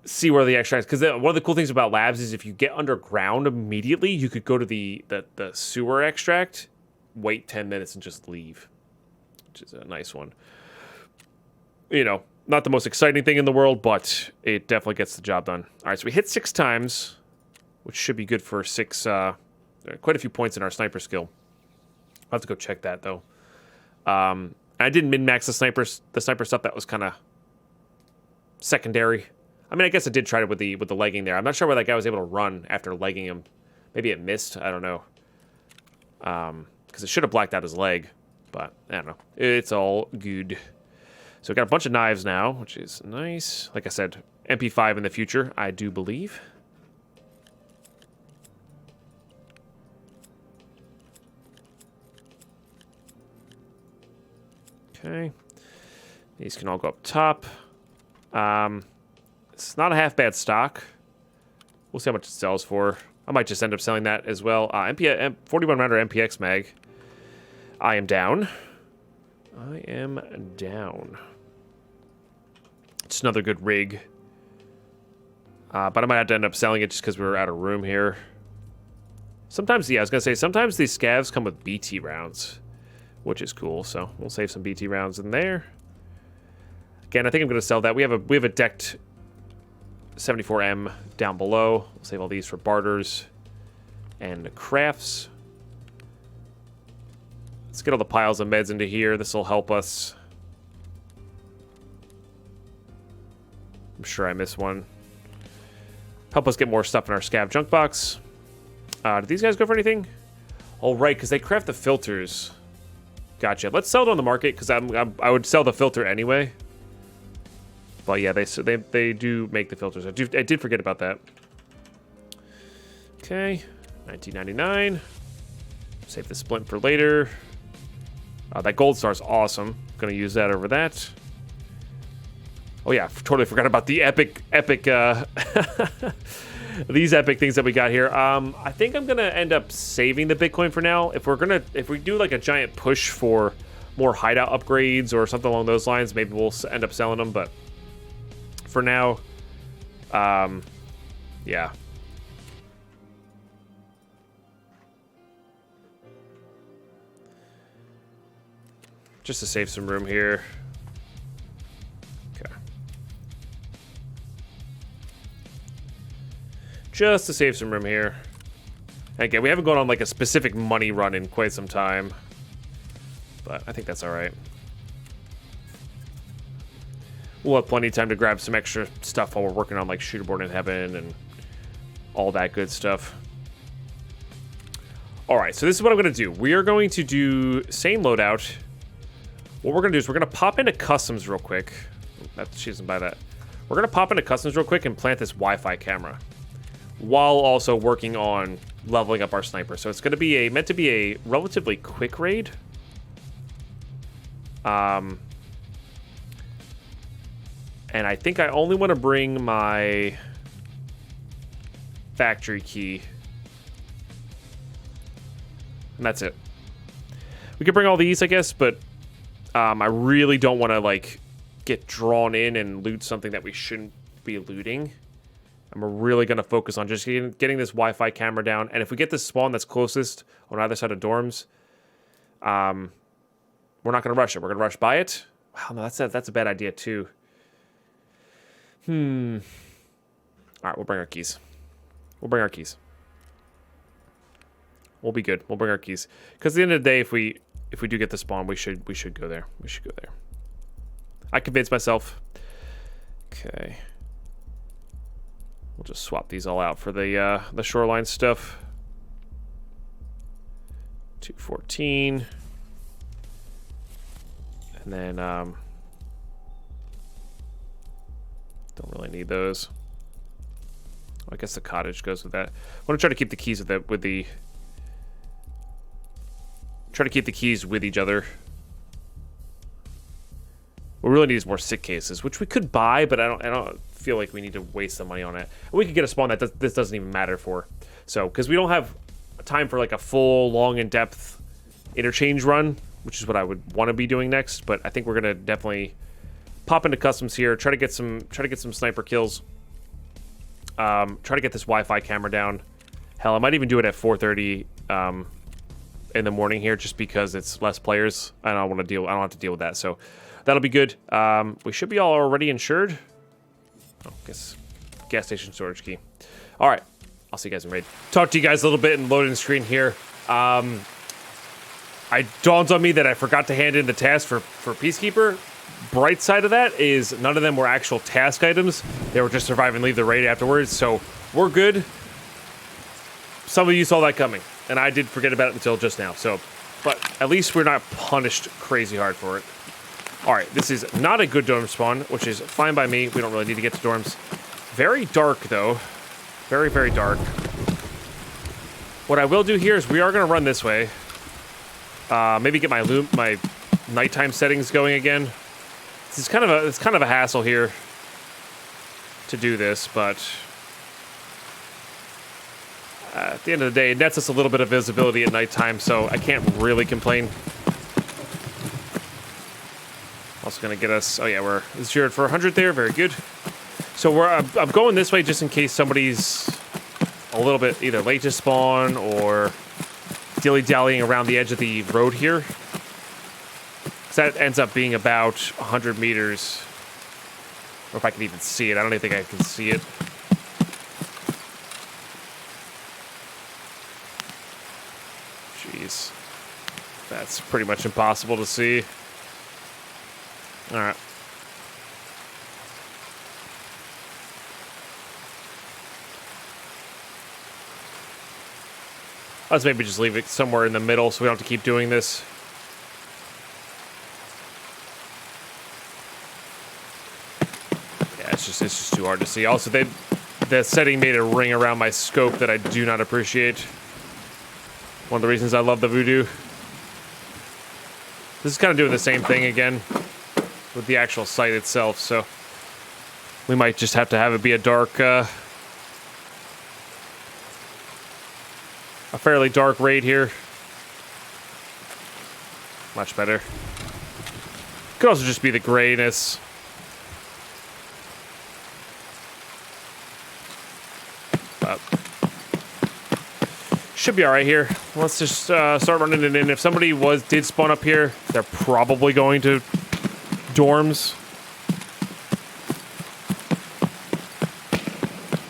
Speaker 1: see where the extracts. Because one of the cool things about labs is if you get underground immediately, you could go to the sewer extract, wait 10 minutes, and just leave. Which is a nice one. You know, not the most exciting thing in the world, but it definitely gets the job done. All right, so we hit 6 times, which should be good for 6, quite a few points in our sniper skill. I'll have to go check that, though. I didn't min-max the sniper stuff. That was kind of secondary. I mean, I guess I did try it with the legging there. I'm not sure why that guy was able to run after legging him. Maybe it missed. I don't know. Because it should have blacked out his leg. But, I don't know. It's all good. So we got a bunch of knives now, which is nice. Like I said, MP5 in the future, I do believe. Okay. These can all go up top. It's not a half bad stock. We'll see how much it sells for. I might just end up selling that as well. 41 rounder MPX mag. I am down. I am down. It's another good rig. But I might have to end up selling it just because we're out of room here. Sometimes, yeah, I was going to say, sometimes these scavs come with BT rounds, which is cool. So we'll save some BT rounds in there. Again, I think I'm going to sell that. We have a decked 74M down below. We'll save all these for barters and crafts. Let's get all the piles of meds into here. This will help us. I'm sure I missed one. Help us get more stuff in our scav junk box. Did these guys go for anything? Oh, right, because they craft the filters. Gotcha. Let's sell it on the market, because I would sell the filter anyway. But yeah, they do make the filters. I did forget about that. Okay, 1999. Save the splint for later. That gold star is awesome. Gonna use that over that. Oh yeah, totally forgot about the epic these epic things that we got here. I think I'm gonna end up saving the Bitcoin for now. If we do like a giant push for more hideout upgrades or something along those lines, maybe we'll end up selling them. But for now, yeah. Just to save some room here. Okay. just to save some room here. Again, we haven't gone on like a specific money run in quite some time, but I think that's all right. We'll have plenty of time to grab some extra stuff while we're working on like Shooterborn in Heaven and all that good stuff. All right, so this is what I'm going to do. We are going to do same loadout. What we're going to do is we're going to pop into customs real quick. She doesn't buy that. We're going to pop into customs real quick and plant this Wi-Fi camera while also working on leveling up our sniper. So it's going to be meant to be a relatively quick raid. And I think I only want to bring my factory key. And that's it. We could bring all these, I guess, but I really don't want to like get drawn in and loot something that we shouldn't be looting. And we're really going to focus on just getting this Wi-Fi camera down. And if we get this spawn that's closest on either side of dorms, we're not going to rush it. We're going to rush by it. Wow, no, that's a bad idea too. All right, we'll bring our keys. We'll bring our keys. We'll be good. We'll bring our keys. Because at the end of the day, if we do get the spawn, we should go there. We should go there. I convinced myself. Okay. We'll just swap these all out for the shoreline stuff. 214. And then don't really need those. I guess the cottage goes with that. I want to try to keep the keys with each other. What we really need is more sick cases, which we could buy, but I don't feel like we need to waste the money on it. We could get a spawn that this doesn't even matter for. So, because we don't have time for like a full, long, in-depth interchange run, which is what I would want to be doing next. But I think we're gonna definitely pop into customs here, try to get some sniper kills. Try to get this Wi-Fi camera down. Hell, I might even do it at 4:30 in the morning here, just because it's less players. I don't have to deal with that. So that'll be good. We should be all already insured. Oh, guess gas station storage key. All right, I'll see you guys in raid. Talk to you guys a little bit and load in the screen here. It dawns on me that I forgot to hand in the task for Peacekeeper. Bright side of that is none of them were actual task items. They were just survive and leave the raid afterwards, so we're good. Some of you saw that coming, and I did forget about it until just now. So, but at least we're not punished crazy hard for it. All right, this is not a good dorm spawn, which is fine by me. We don't really need to get to dorms. Very dark, though. Very, very dark. What I will do here is we are going to run this way. Maybe get my nighttime settings going again. It's kind of a hassle here to do this, but at the end of the day, it nets us a little bit of visibility at nighttime, so I can't really complain. Also going to get us... Oh yeah, we're zeroed for 100 there. Very good. So I'm going this way just in case somebody's a little bit either late to spawn or dilly-dallying around the edge of the road here. So that ends up being about 100 meters. Or if I can even see it. I don't even think I can see it. Jeez. That's pretty much impossible to see. Alright. Let's maybe just leave it somewhere in the middle so we don't have to keep doing this. Yeah, it's just too hard to see. Also, the setting made a ring around my scope that I do not appreciate. One of the reasons I love the Voodoo. This is kind of doing the same thing again with the actual site itself, so we might just have to have it be a dark, a fairly dark raid here. Much better. Could also just be the grayness. But should be all right here. Let's just start running it in. If somebody did spawn up here, they're probably going to dorms.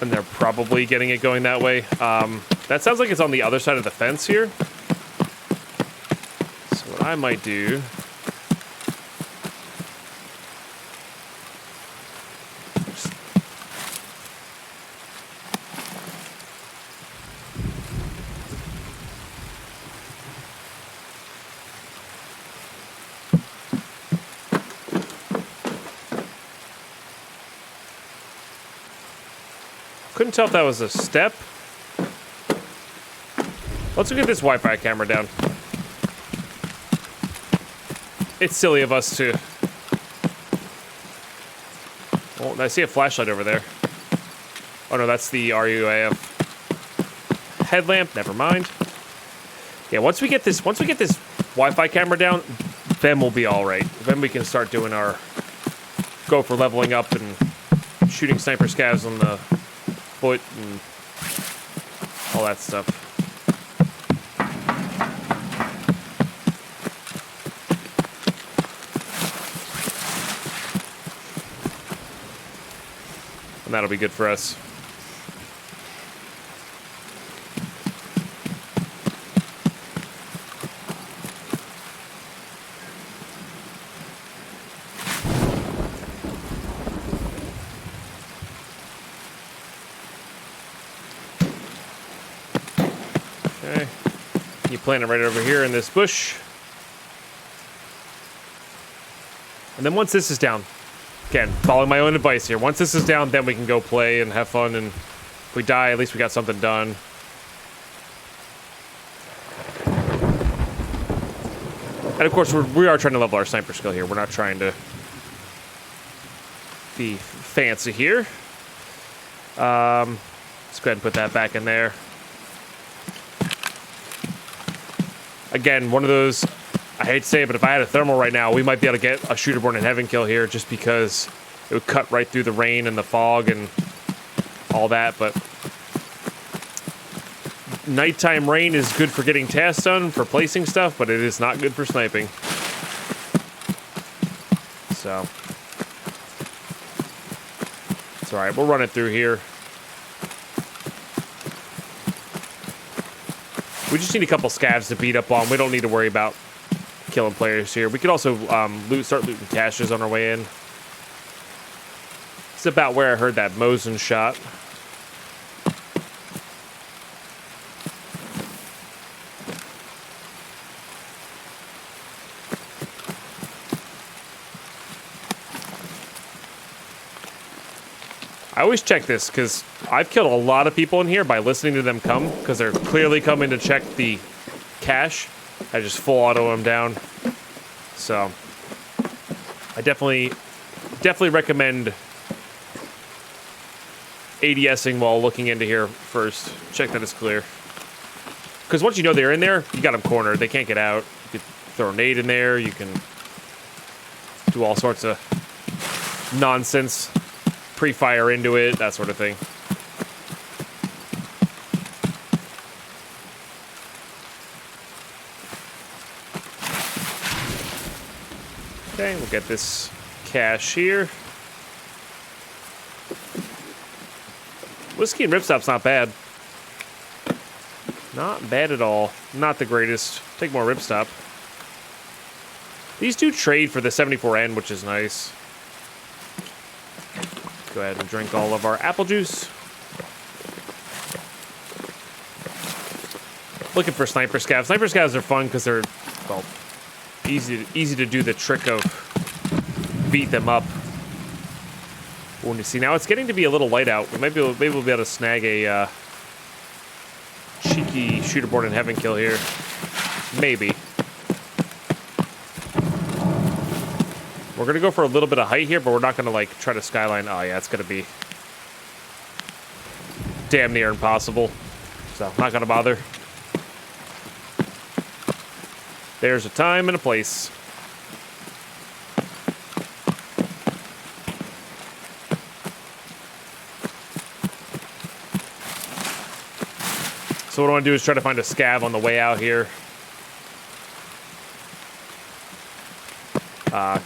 Speaker 1: And they're probably getting it going that way. That sounds like it's on the other side of the fence here. So what I might do... Couldn't tell if that was a step. Let's go get this Wi-Fi camera down. It's silly of us to... Oh, I see a flashlight over there. Oh no, that's the RUAF headlamp. Never mind. Yeah, once we get this Wi-Fi camera down, then we'll be all right. Then we can start doing our go for leveling up and shooting sniper scavs on the foot and all that stuff. And that'll be good for us. Okay. You plant it right over here in this bush. And then once this is down, again, following my own advice here, once this is down, then we can go play and have fun, and if we die, at least we got something done. And of course, we are trying to level our sniper skill here. We're not trying to be fancy here. Let's go ahead and put that back in there. Again, one of those, I hate to say it, but if I had a thermal right now, we might be able to get a shooter born in heaven kill here just because it would cut right through the rain and the fog and all that. But nighttime rain is good for getting tasks done, for placing stuff, but it is not good for sniping. So it's all right. We'll run it through here. We just need a couple scavs to beat up on. We don't need to worry about killing players here. We could also start looting caches on our way in. It's about where I heard that Mosin shot. I always check this because I've killed a lot of people in here by listening to them come, because they're clearly coming to check the cache. I just full auto them down. So I definitely recommend ADSing while looking into here first. Check that it's clear. Because once you know they're in there, you got them cornered. They can't get out. You can throw a nade in there. You can do all sorts of nonsense. Pre-fire into it, that sort of thing. Okay, we'll get this cache here. Whiskey and Ripstop's not bad. Not bad at all. Not the greatest. Take more Ripstop. These do trade for the 74N, which is nice. Go ahead and drink all of our apple juice. Looking for sniper scavs. Sniper scavs are fun because they're, well, easy to do the trick of beat them up. When you see now, it's getting to be a little light out. Maybe we'll be able to snag a cheeky shooter born in heaven kill here. Maybe. We're going to go for a little bit of height here, but we're not going to, like, try to skyline. Oh, yeah, it's going to be damn near impossible. So, not going to bother. There's a time and a place. So what I want to do is try to find a scav on the way out here.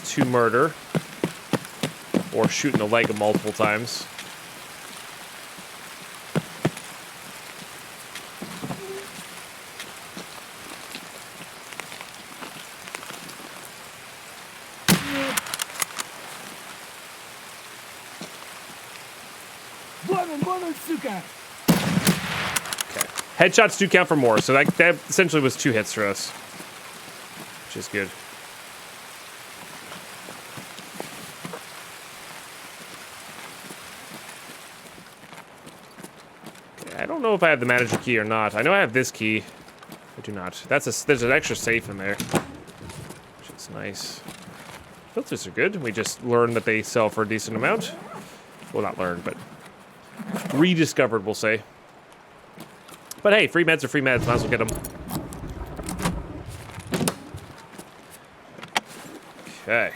Speaker 1: To murder, or shoot in the leg multiple times. Okay. Headshots do count for more, so that essentially was 2 hits for us, which is good. Okay, I don't know if I have the manager key or not. I know I have this key. I do not. There's an extra safe in there, which is nice. Filters are good. We just learned that they sell for a decent amount. Well, not learned, but rediscovered, we'll say. But hey, free meds are free meds. Might as well get them. Okay.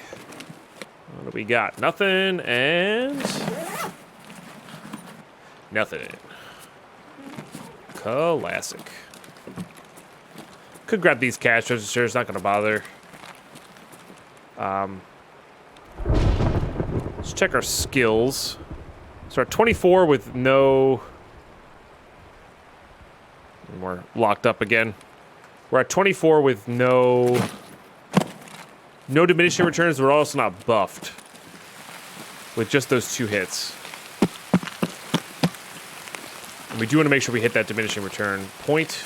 Speaker 1: What do we got? Nothing and... nothing. Classic. Could grab these cash registers. Not going to bother. Let's check our skills. So we're at 24 with no... we're locked up again. We're at 24 with no diminishing returns. We're also not buffed with just those 2 hits. And we do want to make sure we hit that diminishing return point.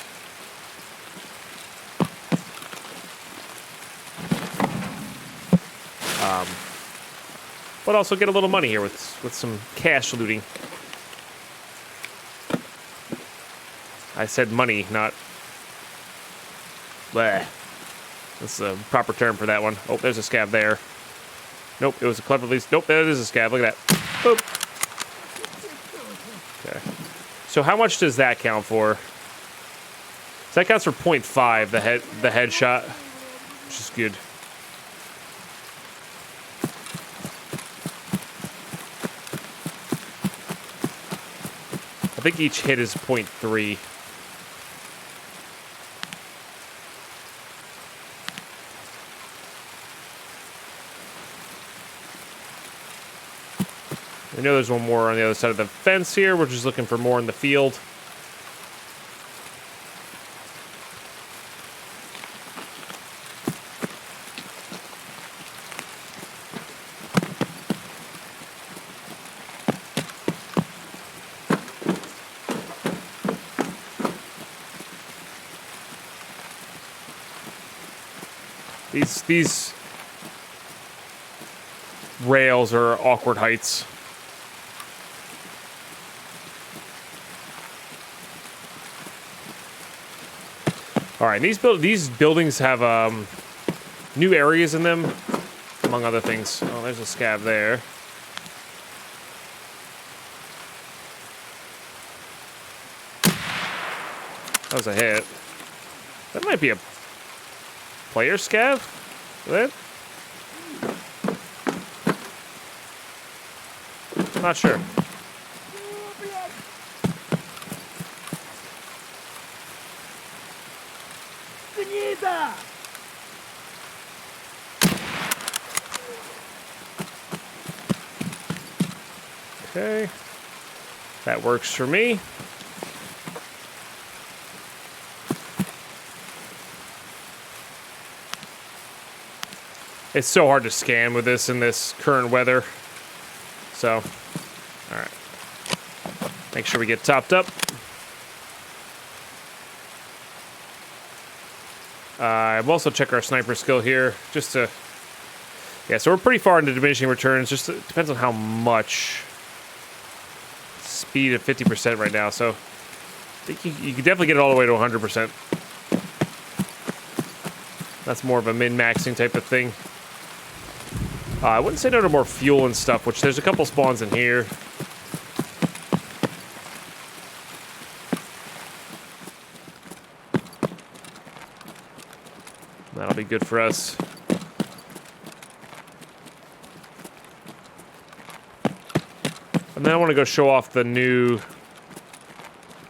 Speaker 1: But also get a little money here with some cash looting. I said money, not... bleh. That's the proper term for that one. Oh, there's a scab there. Nope, it was a clever release. Nope, there is a scab. Look at that. Boop. Okay. So how much does that count for? So that counts for 0.5, the headshot, which is good. I think each hit is 0.3. I know there's one more on the other side of the fence here. We're just looking for more in the field. These rails are awkward heights. All right, these buildings have new areas in them, among other things. Oh, there's a scab there. That was a hit. That might be a player scav? Is that? I'm not sure. Okay. That works for me. It's so hard to scan with this in this current weather. So, all right. Make sure we get topped up. I've also checked our sniper skill here, just to... yeah, so we're pretty far into diminishing returns. Just it depends on how much. Speed at 50% right now, so I think you can definitely get it all the way to 100%. That's more of a min-maxing type of thing. I wouldn't say no to more fuel and stuff, which there's a couple spawns in here. That'll be good for us. And then I want to go show off the new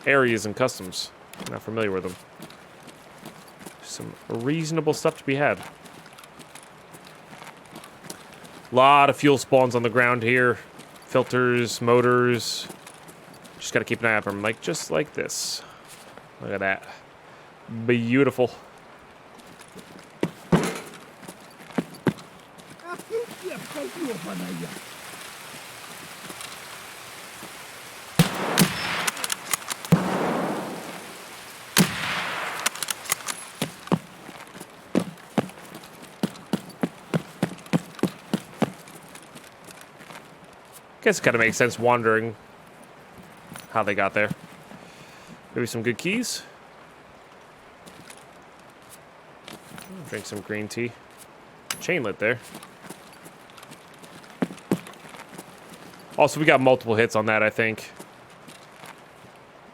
Speaker 1: areas and customs. I'm not familiar with them. Some reasonable stuff to be had. A lot of fuel spawns on the ground here. Filters, motors. Just got to keep an eye out for them, like just like this. Look at that. Beautiful. guess it kind of makes sense wondering how they got there. Maybe some good keys. Drink some green tea. Chainlet there. Also, we got multiple hits on that, I think.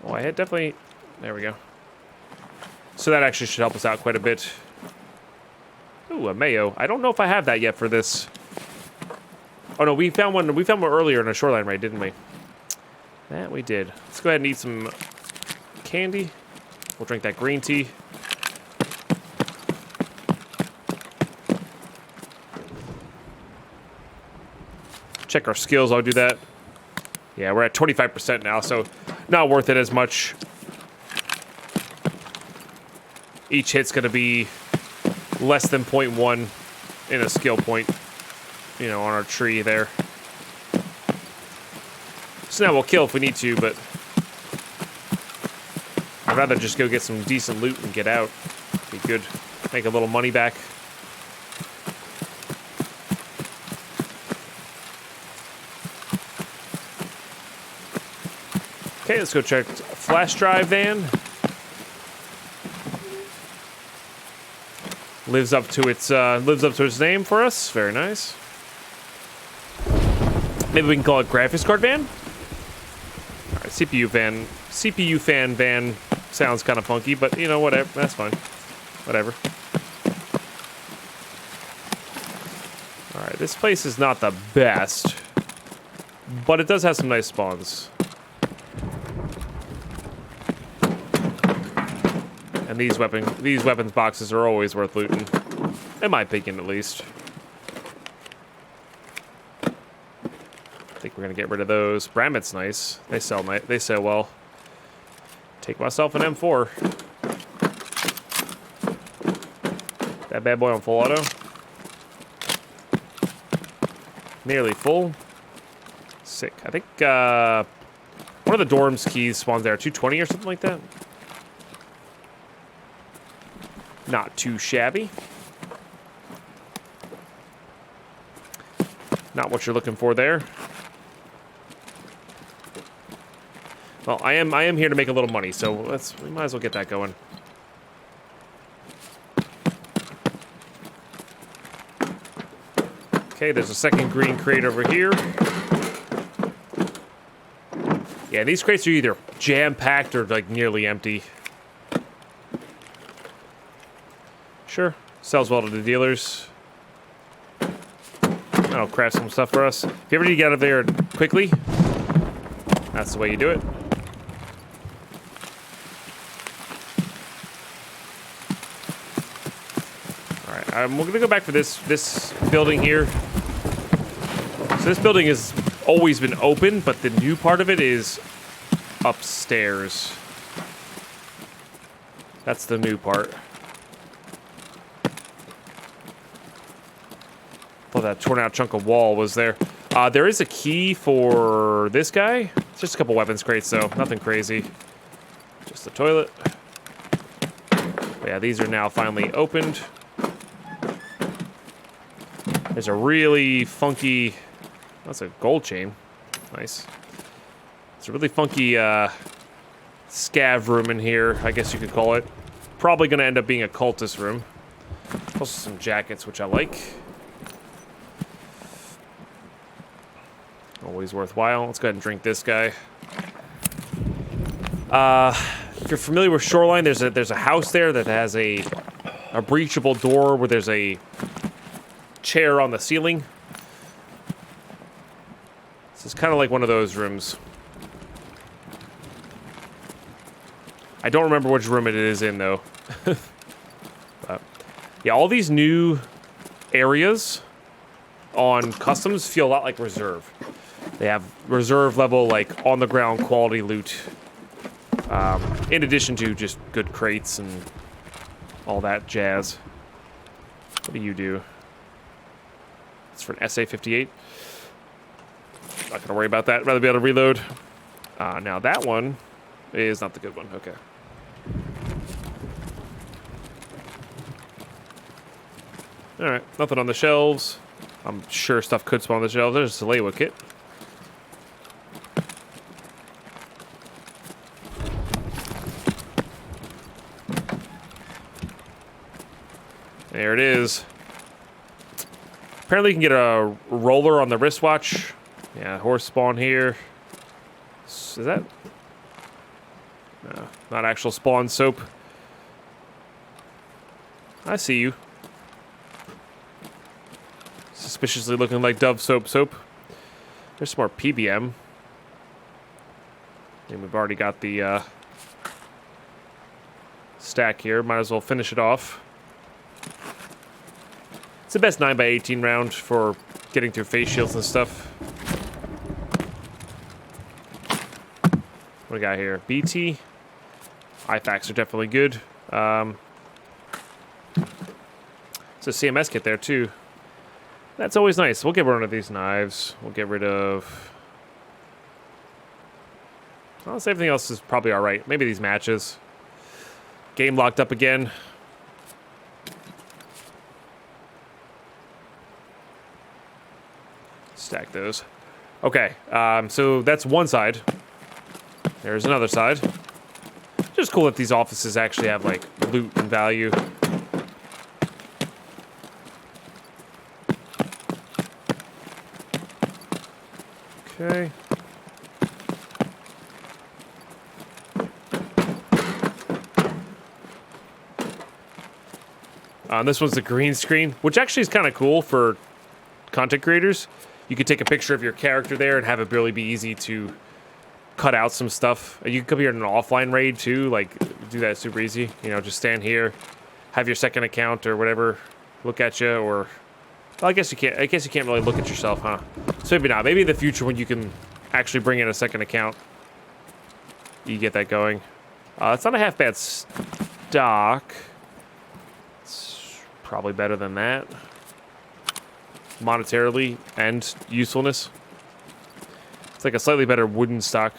Speaker 1: Oh, I hit definitely... There we go. So that actually should help us out quite a bit. Ooh, a mayo. I don't know if I have that yet for this. Oh, no, we found one. We found one earlier in a shoreline raid, didn't we? That we did. Let's go ahead and eat some candy. We'll drink that green tea. Check our skills. I'll do that. Yeah, we're at 25% now, so not worth it as much. Each hit's going to be less than 0.1 in a skill point, you know, on our tree there. So now we'll kill if we need to, but I'd rather just go get some decent loot and get out. Be good. Make a little money back. Okay, let's go check flash drive van. Lives up to its name for us. Very nice. Maybe we can call it graphics card van. All right, CPU fan van sounds kind of funky, but you know, whatever. That's fine. Whatever. All right, this place is not the best, but it does have some nice spawns. And these weapons boxes are always worth looting, in my opinion, at least. I think we're gonna get rid of those. Bramet's nice. They sell well. Take myself an M4. That bad boy on full auto. Nearly full. Sick. I think one of the dorms keys spawns there. 220 or something like that. Not too shabby. Not what you're looking for there. Well, I am here to make a little money, so we might as well get that going. Okay, there's a second green crate over here. Yeah, these crates are either jam-packed or like nearly empty. Sure, sells well to the dealers. That'll craft some stuff for us. If you ever need to get out of there quickly, that's the way you do it. Alright, we're gonna go back for this building here. So this building has always been open, but the new part of it is upstairs. That's the new part. Thought that torn out chunk of wall was there. There is a key for this guy. It's just a couple weapons crates, though. Nothing crazy. Just a toilet. But yeah, these are now finally opened. There's a really funky... That's a gold chain. Nice. It's a really funky scav room in here, I guess you could call it. Probably going to end up being a cultist room. Also some jackets, which I like. Always worthwhile. Let's go ahead and drink this guy. If you're familiar with Shoreline, there's a house there that has a breachable door where there's a chair on the ceiling. This is kind of like one of those rooms. I don't remember which room it is in, though. But, yeah, all these new areas on customs feel a lot like reserve. They have reserve level, like, on-the-ground quality loot. In addition to just good crates and all that jazz. What do you do? It's for an SA-58. Not gonna worry about that. Rather be able to reload. Now that one is not the good one. Okay. All right. Nothing on the shelves. I'm sure stuff could spawn on the shelves. There's a Salewa kit. There it is. Apparently you can get a roller on the wristwatch. Yeah, horse spawn here. Is that? No, not actual spawn soap. I see you. Suspiciously looking like Dove soap. There's some more PBM. And we've already got the stack here. Might as well finish it off. It's the best 9x18 round for getting through face shields and stuff. What do we got here? BT. IFAKs are definitely good. It's a CMS kit there too. That's always nice. We'll get rid of these knives. We'll get rid of... Well, everything else is probably alright. Maybe these matches. Game locked up again. Stack those. Okay, so that's one side. There's another side. Just cool that these offices actually have, like, loot and value. Okay. This one's the green screen, which actually is kind of cool for content creators. You could take a picture of your character there and have it really be easy to cut out some stuff. You can come here in an offline raid too, like do that super easy. You know, just stand here, have your second account or whatever look at you, or well, I guess you can't really look at yourself, huh? So maybe not. Maybe in the future when you can actually bring in a second account, you get that going. It's not a half bad stock. It's probably better than that. Monetarily and usefulness. It's like a slightly better wooden stock.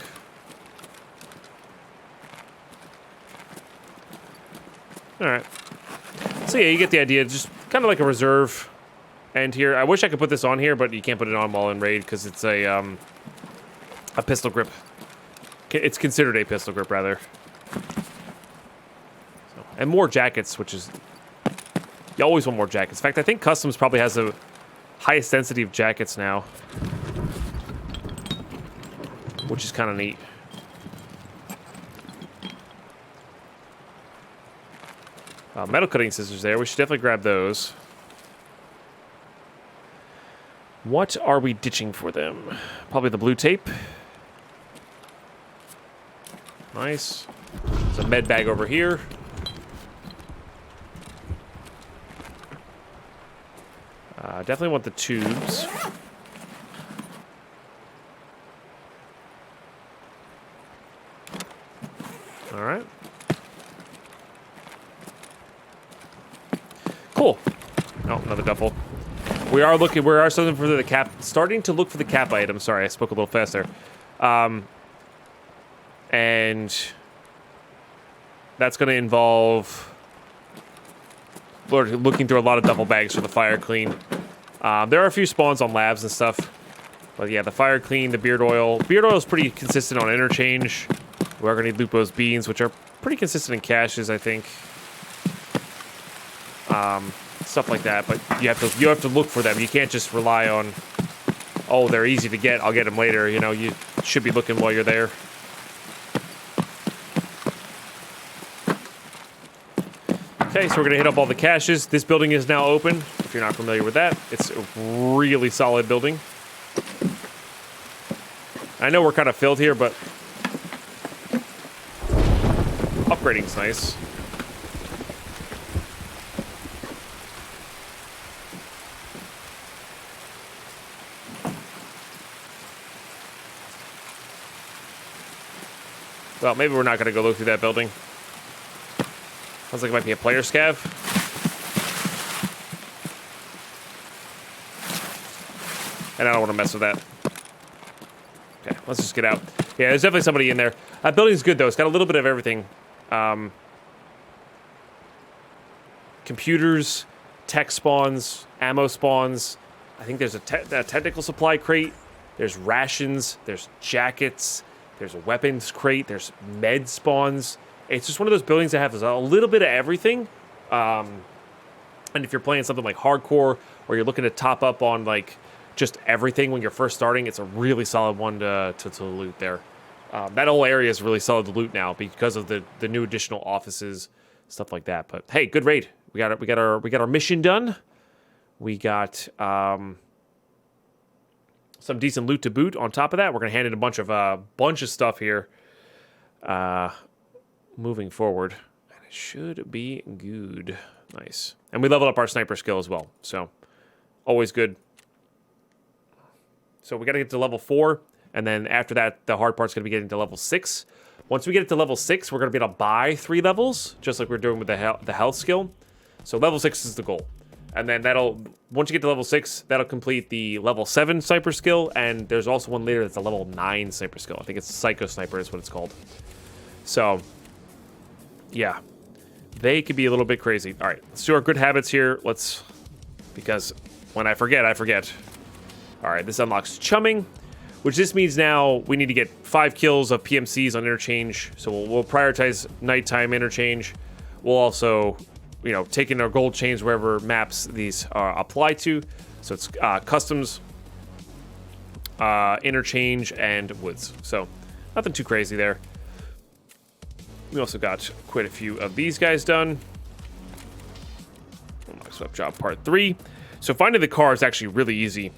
Speaker 1: Alright. So yeah, you get the idea. Just kind of like a reserve end here. I wish I could put this on here, but you can't put it on while in raid because it's a pistol grip. It's considered a pistol grip, rather. So, and more jackets, which is... You always want more jackets. In fact, I think Customs probably has the highest density of jackets now, which is kind of neat. Metal cutting scissors there. We should definitely grab those. What are we ditching for them? Probably the blue tape. Nice. There's a med bag over here. Definitely want the tubes. All right. Cool. Oh, another duffel. We are starting for the cap. Starting to look for the cap item. Sorry, I spoke a little faster. And that's going to involve looking through a lot of duffel bags for the fire clean. There are a few spawns on labs and stuff. But yeah, the fire clean, the beard oil. Beard oil is pretty consistent on interchange. We're going to need Lupo's beans, which are pretty consistent in caches, I think. Stuff like that, but you have to look for them. You can't just rely on, oh, they're easy to get, I'll get them later. You know, you should be looking while you're there. Okay, so we're gonna hit up all the caches. This building is now open. If you're not familiar with that, it's a really solid building. I know we're kind of filled here, but upgrading's nice. Well, maybe we're not going to go look through that building. Sounds like it might be a player scav. And I don't want to mess with that. Okay, let's just get out. Yeah, there's definitely somebody in there. That building's good, though. It's got a little bit of everything. Computers, tech spawns, ammo spawns. I think there's a technical supply crate. There's rations. There's jackets. There's a weapons crate. There's med spawns. It's just one of those buildings that has a little bit of everything. And And if you're playing something like hardcore, or you're looking to top up on like just everything when you're first starting, it's a really solid one to loot there. That whole area is really solid to loot now because of the new additional offices, stuff like that. But hey, good raid. We got our mission done. We got some decent loot to boot. On top of that, we're gonna hand in a bunch of stuff here. Moving forward, and it should be good. Nice. And we leveled up our sniper skill as well, so always good. So we got to get to level 4, and then after that, the hard part's going to be getting to level 6. Once we get it to level 6, we're going to be able to buy 3 levels, just like we're doing with the health skill. So level 6 is the goal. And then once you get to level 6, that'll complete the level 7 sniper skill, and there's also one later that's a level 9 sniper skill. I think it's Psycho Sniper is what it's called. So, yeah. They could be a little bit crazy. All right, let's do our good habits here. Because when I forget, I forget. All right, this unlocks chumming, which this means now we need to get 5 kills of PMCs on interchange. So we'll prioritize nighttime interchange. We'll also, take in our gold chains wherever maps these apply to. So it's customs, interchange, and woods. So nothing too crazy there. We also got quite a few of these guys done. Swap job part 3. So finding the car is actually really easy.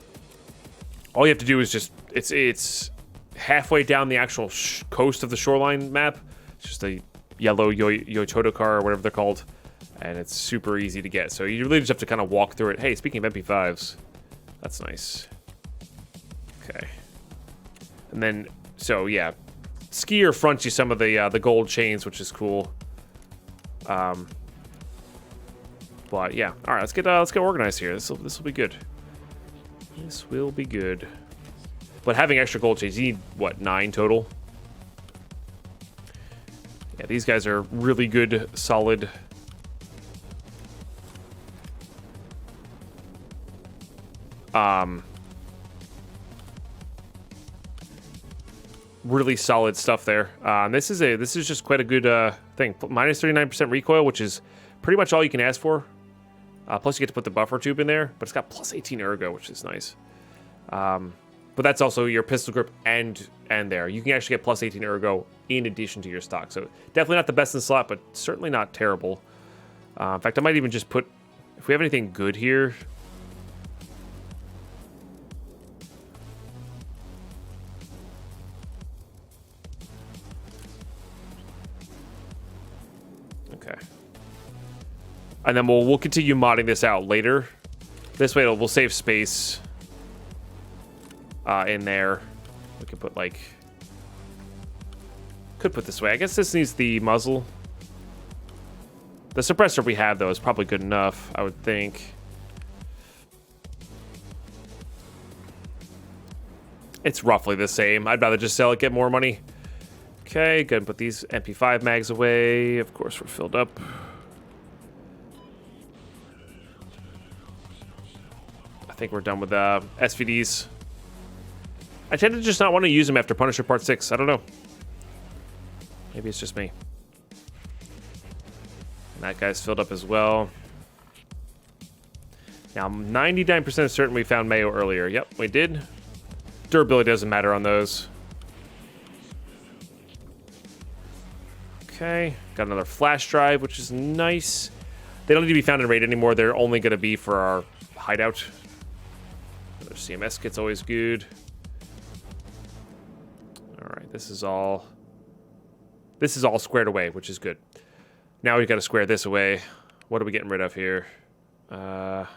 Speaker 1: All you have to do is just, it's halfway down the actual coast of the shoreline map. It's just a yellow Yototo car or whatever they're called. And it's super easy to get. So you really just have to kind of walk through it. Hey, speaking of MP5s, that's nice. Okay. And then, so yeah. Skier fronts you some of the gold chains, which is cool. But yeah, all right, let's get organized here. This will be good. This will be good. But having extra gold chains, you need what, 9 total? Yeah, these guys are really good, solid. Really solid stuff there. This is just quite a good thing. Minus 39% recoil, which is pretty much all you can ask for. Plus you get to put the buffer tube in there, but it's got plus 18 ergo, which is nice. But that's also your pistol grip and there. You can actually get plus 18 ergo in addition to your stock. So definitely not the best in the slot, but certainly not terrible. In fact, I might even just put, if we have anything good here. Okay. And then we'll continue modding this out later. This way we'll save space in there. We could put could put this way. I guess this needs the muzzle. The suppressor we have though is probably good enough, I would think. It's roughly the same. I'd rather just sell it, get more money. Okay, good. Put these MP5 mags away. Of course, we're filled up. I think we're done with the SVDs. I tend to just not want to use them after Punisher Part 6. I don't know. Maybe it's just me. And that guy's filled up as well. Now, I'm 99% certain we found Mayo earlier. Yep, we did. Durability doesn't matter on those. Okay, got another flash drive, which is nice. They don't need to be found in raid anymore. They're only going to be for our hideout. Another CMS kit's always good. All right, this is all squared away, which is good. Now we've got to square this away. What are we getting rid of here? That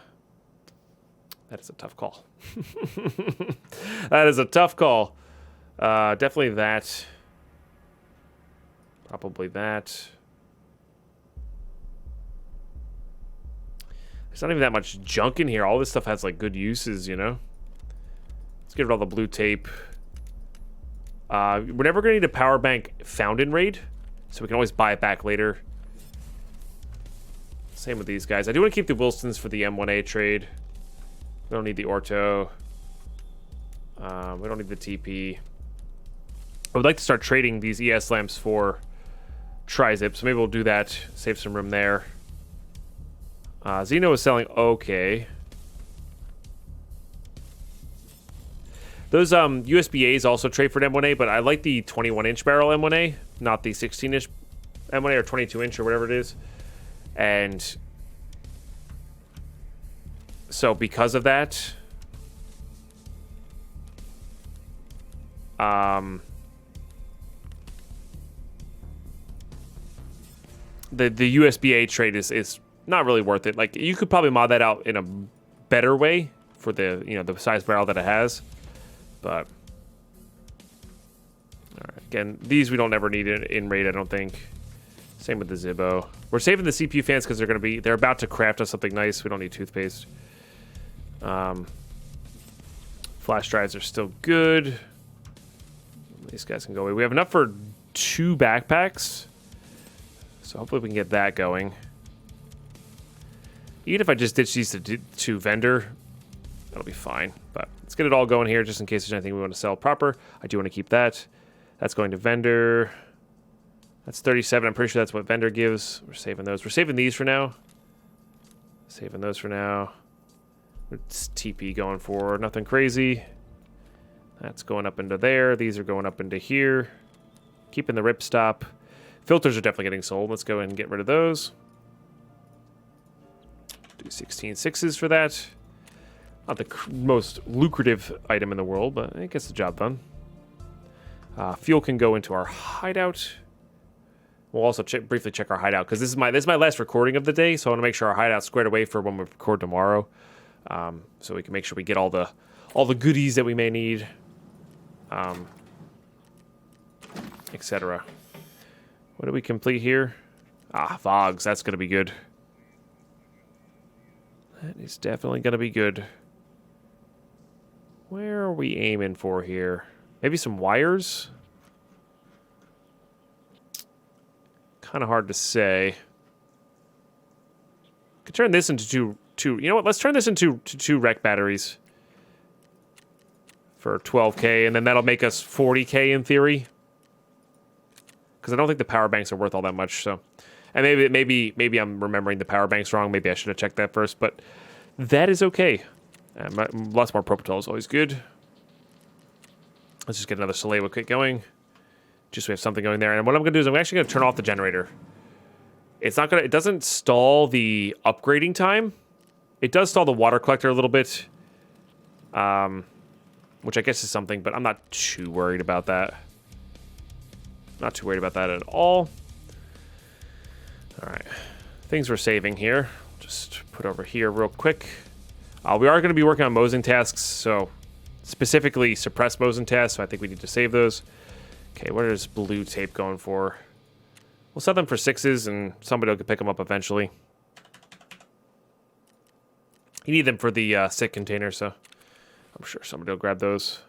Speaker 1: is a tough call. That is a tough call. Definitely that. Probably that. There's not even that much junk in here. All this stuff has like good uses, you know? Let's get rid of all the blue tape. We're never going to need a power bank found in raid, so we can always buy it back later. Same with these guys. I do want to keep the Wilsons for the M1A trade. We don't need the Orto. We don't need the TP. I would like to start trading these ES lamps for tri-zip, so maybe we'll do that. Save some room there. Xeno is selling okay. Those USB-As also trade for an M1A, but I like the 21-inch barrel M1A, not the 16-inch M1A or 22-inch or whatever it is. And so because of that, the USB-A trade is not really worth it. Like, you could probably mod that out in a better way for the, you know, the size barrel that it has. But all right, again, these we don't ever need in raid, I don't think. Same with the Zibbo. We're saving the CPU fans because they're about to craft us something nice. We don't need toothpaste. Flash drives are still good. These guys can go away. We have enough for 2 backpacks, so hopefully we can get that going. Even if I just ditch these to vendor, that'll be fine. But let's get it all going here just in case there's anything we want to sell proper. I do want to keep that. That's going to vendor. That's 37. I'm pretty sure that's what vendor gives. We're saving those. We're saving these for now. Saving those for now. It's TP going forward. Nothing crazy. That's going up into there. These are going up into here. Keeping the ripstop. Filters are definitely getting sold. Let's go ahead and get rid of those. Do 16.6s for that. Not the most lucrative item in the world, but it gets the job done. Fuel can go into our hideout. We'll also briefly check our hideout because this is my last recording of the day, so I want to make sure our hideout's squared away for when we record tomorrow, so we can make sure we get all the goodies that we may need, etc. What do we complete here? Vogs. That's going to be good. That is definitely going to be good. Where are we aiming for here? Maybe some wires? Kind of hard to say. Could turn this into two. You know what? Let's turn this into 2 rec batteries for 12K, and then that'll make us 40K in theory. Because I don't think the power banks are worth all that much. So, and maybe I'm remembering the power banks wrong. Maybe I should have checked that first. But that is okay. Lots more propofol is always good. Let's just get another Soleil kit going. Just so we have something going there. And what I'm going to do is I'm actually going to turn off the generator. It doesn't stall the upgrading time. It does stall the water collector a little bit. Which I guess is something, but I'm not too worried about that. Not too worried about that at all. All right. Things we're saving here. Just put over here real quick. We are going to be working on Mosin tasks, so specifically suppress Mosin tasks, so I think we need to save those. Okay, what is blue tape going for? We'll sell them for 6s, and somebody will pick them up eventually. You need them for the SIC container, so I'm sure somebody will grab those.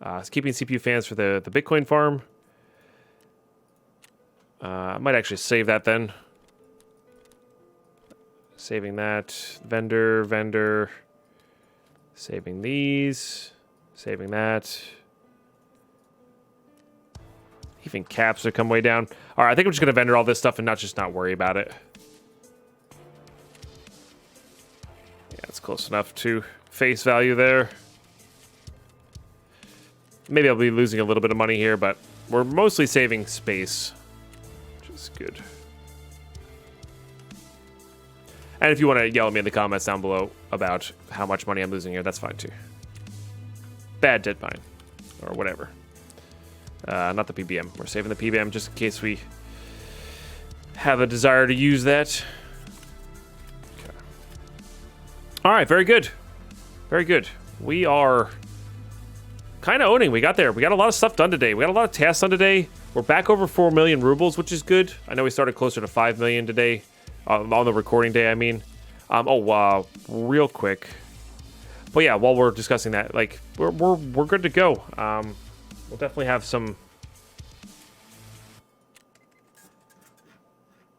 Speaker 1: It's keeping CPU fans for the Bitcoin farm. I might actually save that then. Saving that. Vendor. Saving these. Saving that. Even caps have come way down. All right, I think I'm just going to vendor all this stuff and not worry about it. Yeah, it's close enough to face value there. Maybe I'll be losing a little bit of money here, but we're mostly saving space, which is good. And if you want to yell at me in the comments down below about how much money I'm losing here, that's fine too. Bad dead pine, or whatever. Not the PBM. We're saving the PBM just in case we have a desire to use that. Okay. All right, very good. Very good. We are kind of owning. We got there. We got a lot of stuff done today. We got a lot of tasks done today. We're back over 4 million rubles, which is good. I know we started closer to 5 million today. On the recording day, I mean. Real quick. But yeah, while we're discussing that, like, we're good to go. We'll definitely have some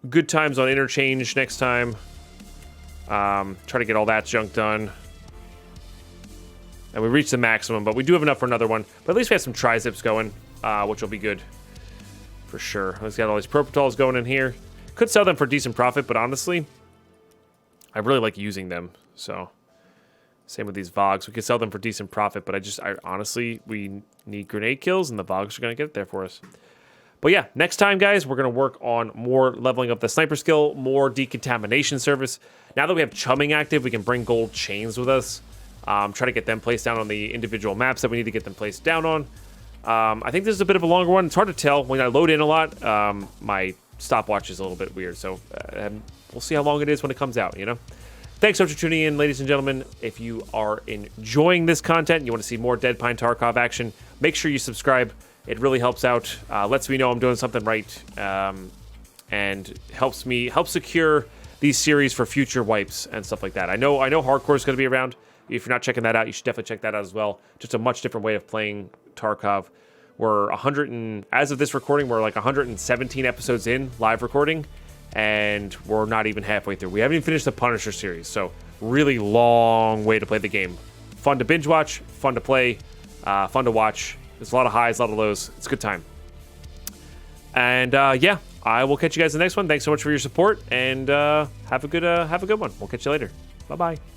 Speaker 1: good times on interchange next time. Try to get all that junk done. And we reached the maximum, but we do have enough for another one. But at least we have some tri-zips going, which will be good. For sure. Let's get all these propofol going in here. Could sell them for decent profit, but honestly, I really like using them. So same with these Vogs. We could sell them for decent profit, but I honestly, we need grenade kills, and the Vogs are going to get it there for us. But yeah, next time, guys, we're going to work on more leveling up the sniper skill, more decontamination service. Now that we have chumming active, we can bring gold chains with us. Try to get them placed down on the individual maps that we need to get them placed down on. I think this is a bit of a longer one. It's hard to tell. When I load in a lot, my stopwatch is a little bit weird. So we'll see how long it is when it comes out, you know? Thanks so much for tuning in, ladies and gentlemen. If you are enjoying this content and you want to see more Deadpine Tarkov action, make sure you subscribe. It really helps out, lets me know I'm doing something right, and helps secure these series for future wipes and stuff like that. I know hardcore is going to be around. If you're not checking that out, you should definitely check that out as well. Just a much different way of playing Tarkov. We're as of this recording, we're like 117 episodes in live recording, and we're not even halfway through. We haven't even finished the Punisher series, so really long way to play the game. Fun to binge watch, fun to play, fun to watch. There's a lot of highs, a lot of lows. It's a good time. And yeah, I will catch you guys in the next one. Thanks so much for your support, and have a good one. We'll catch you later. Bye-bye.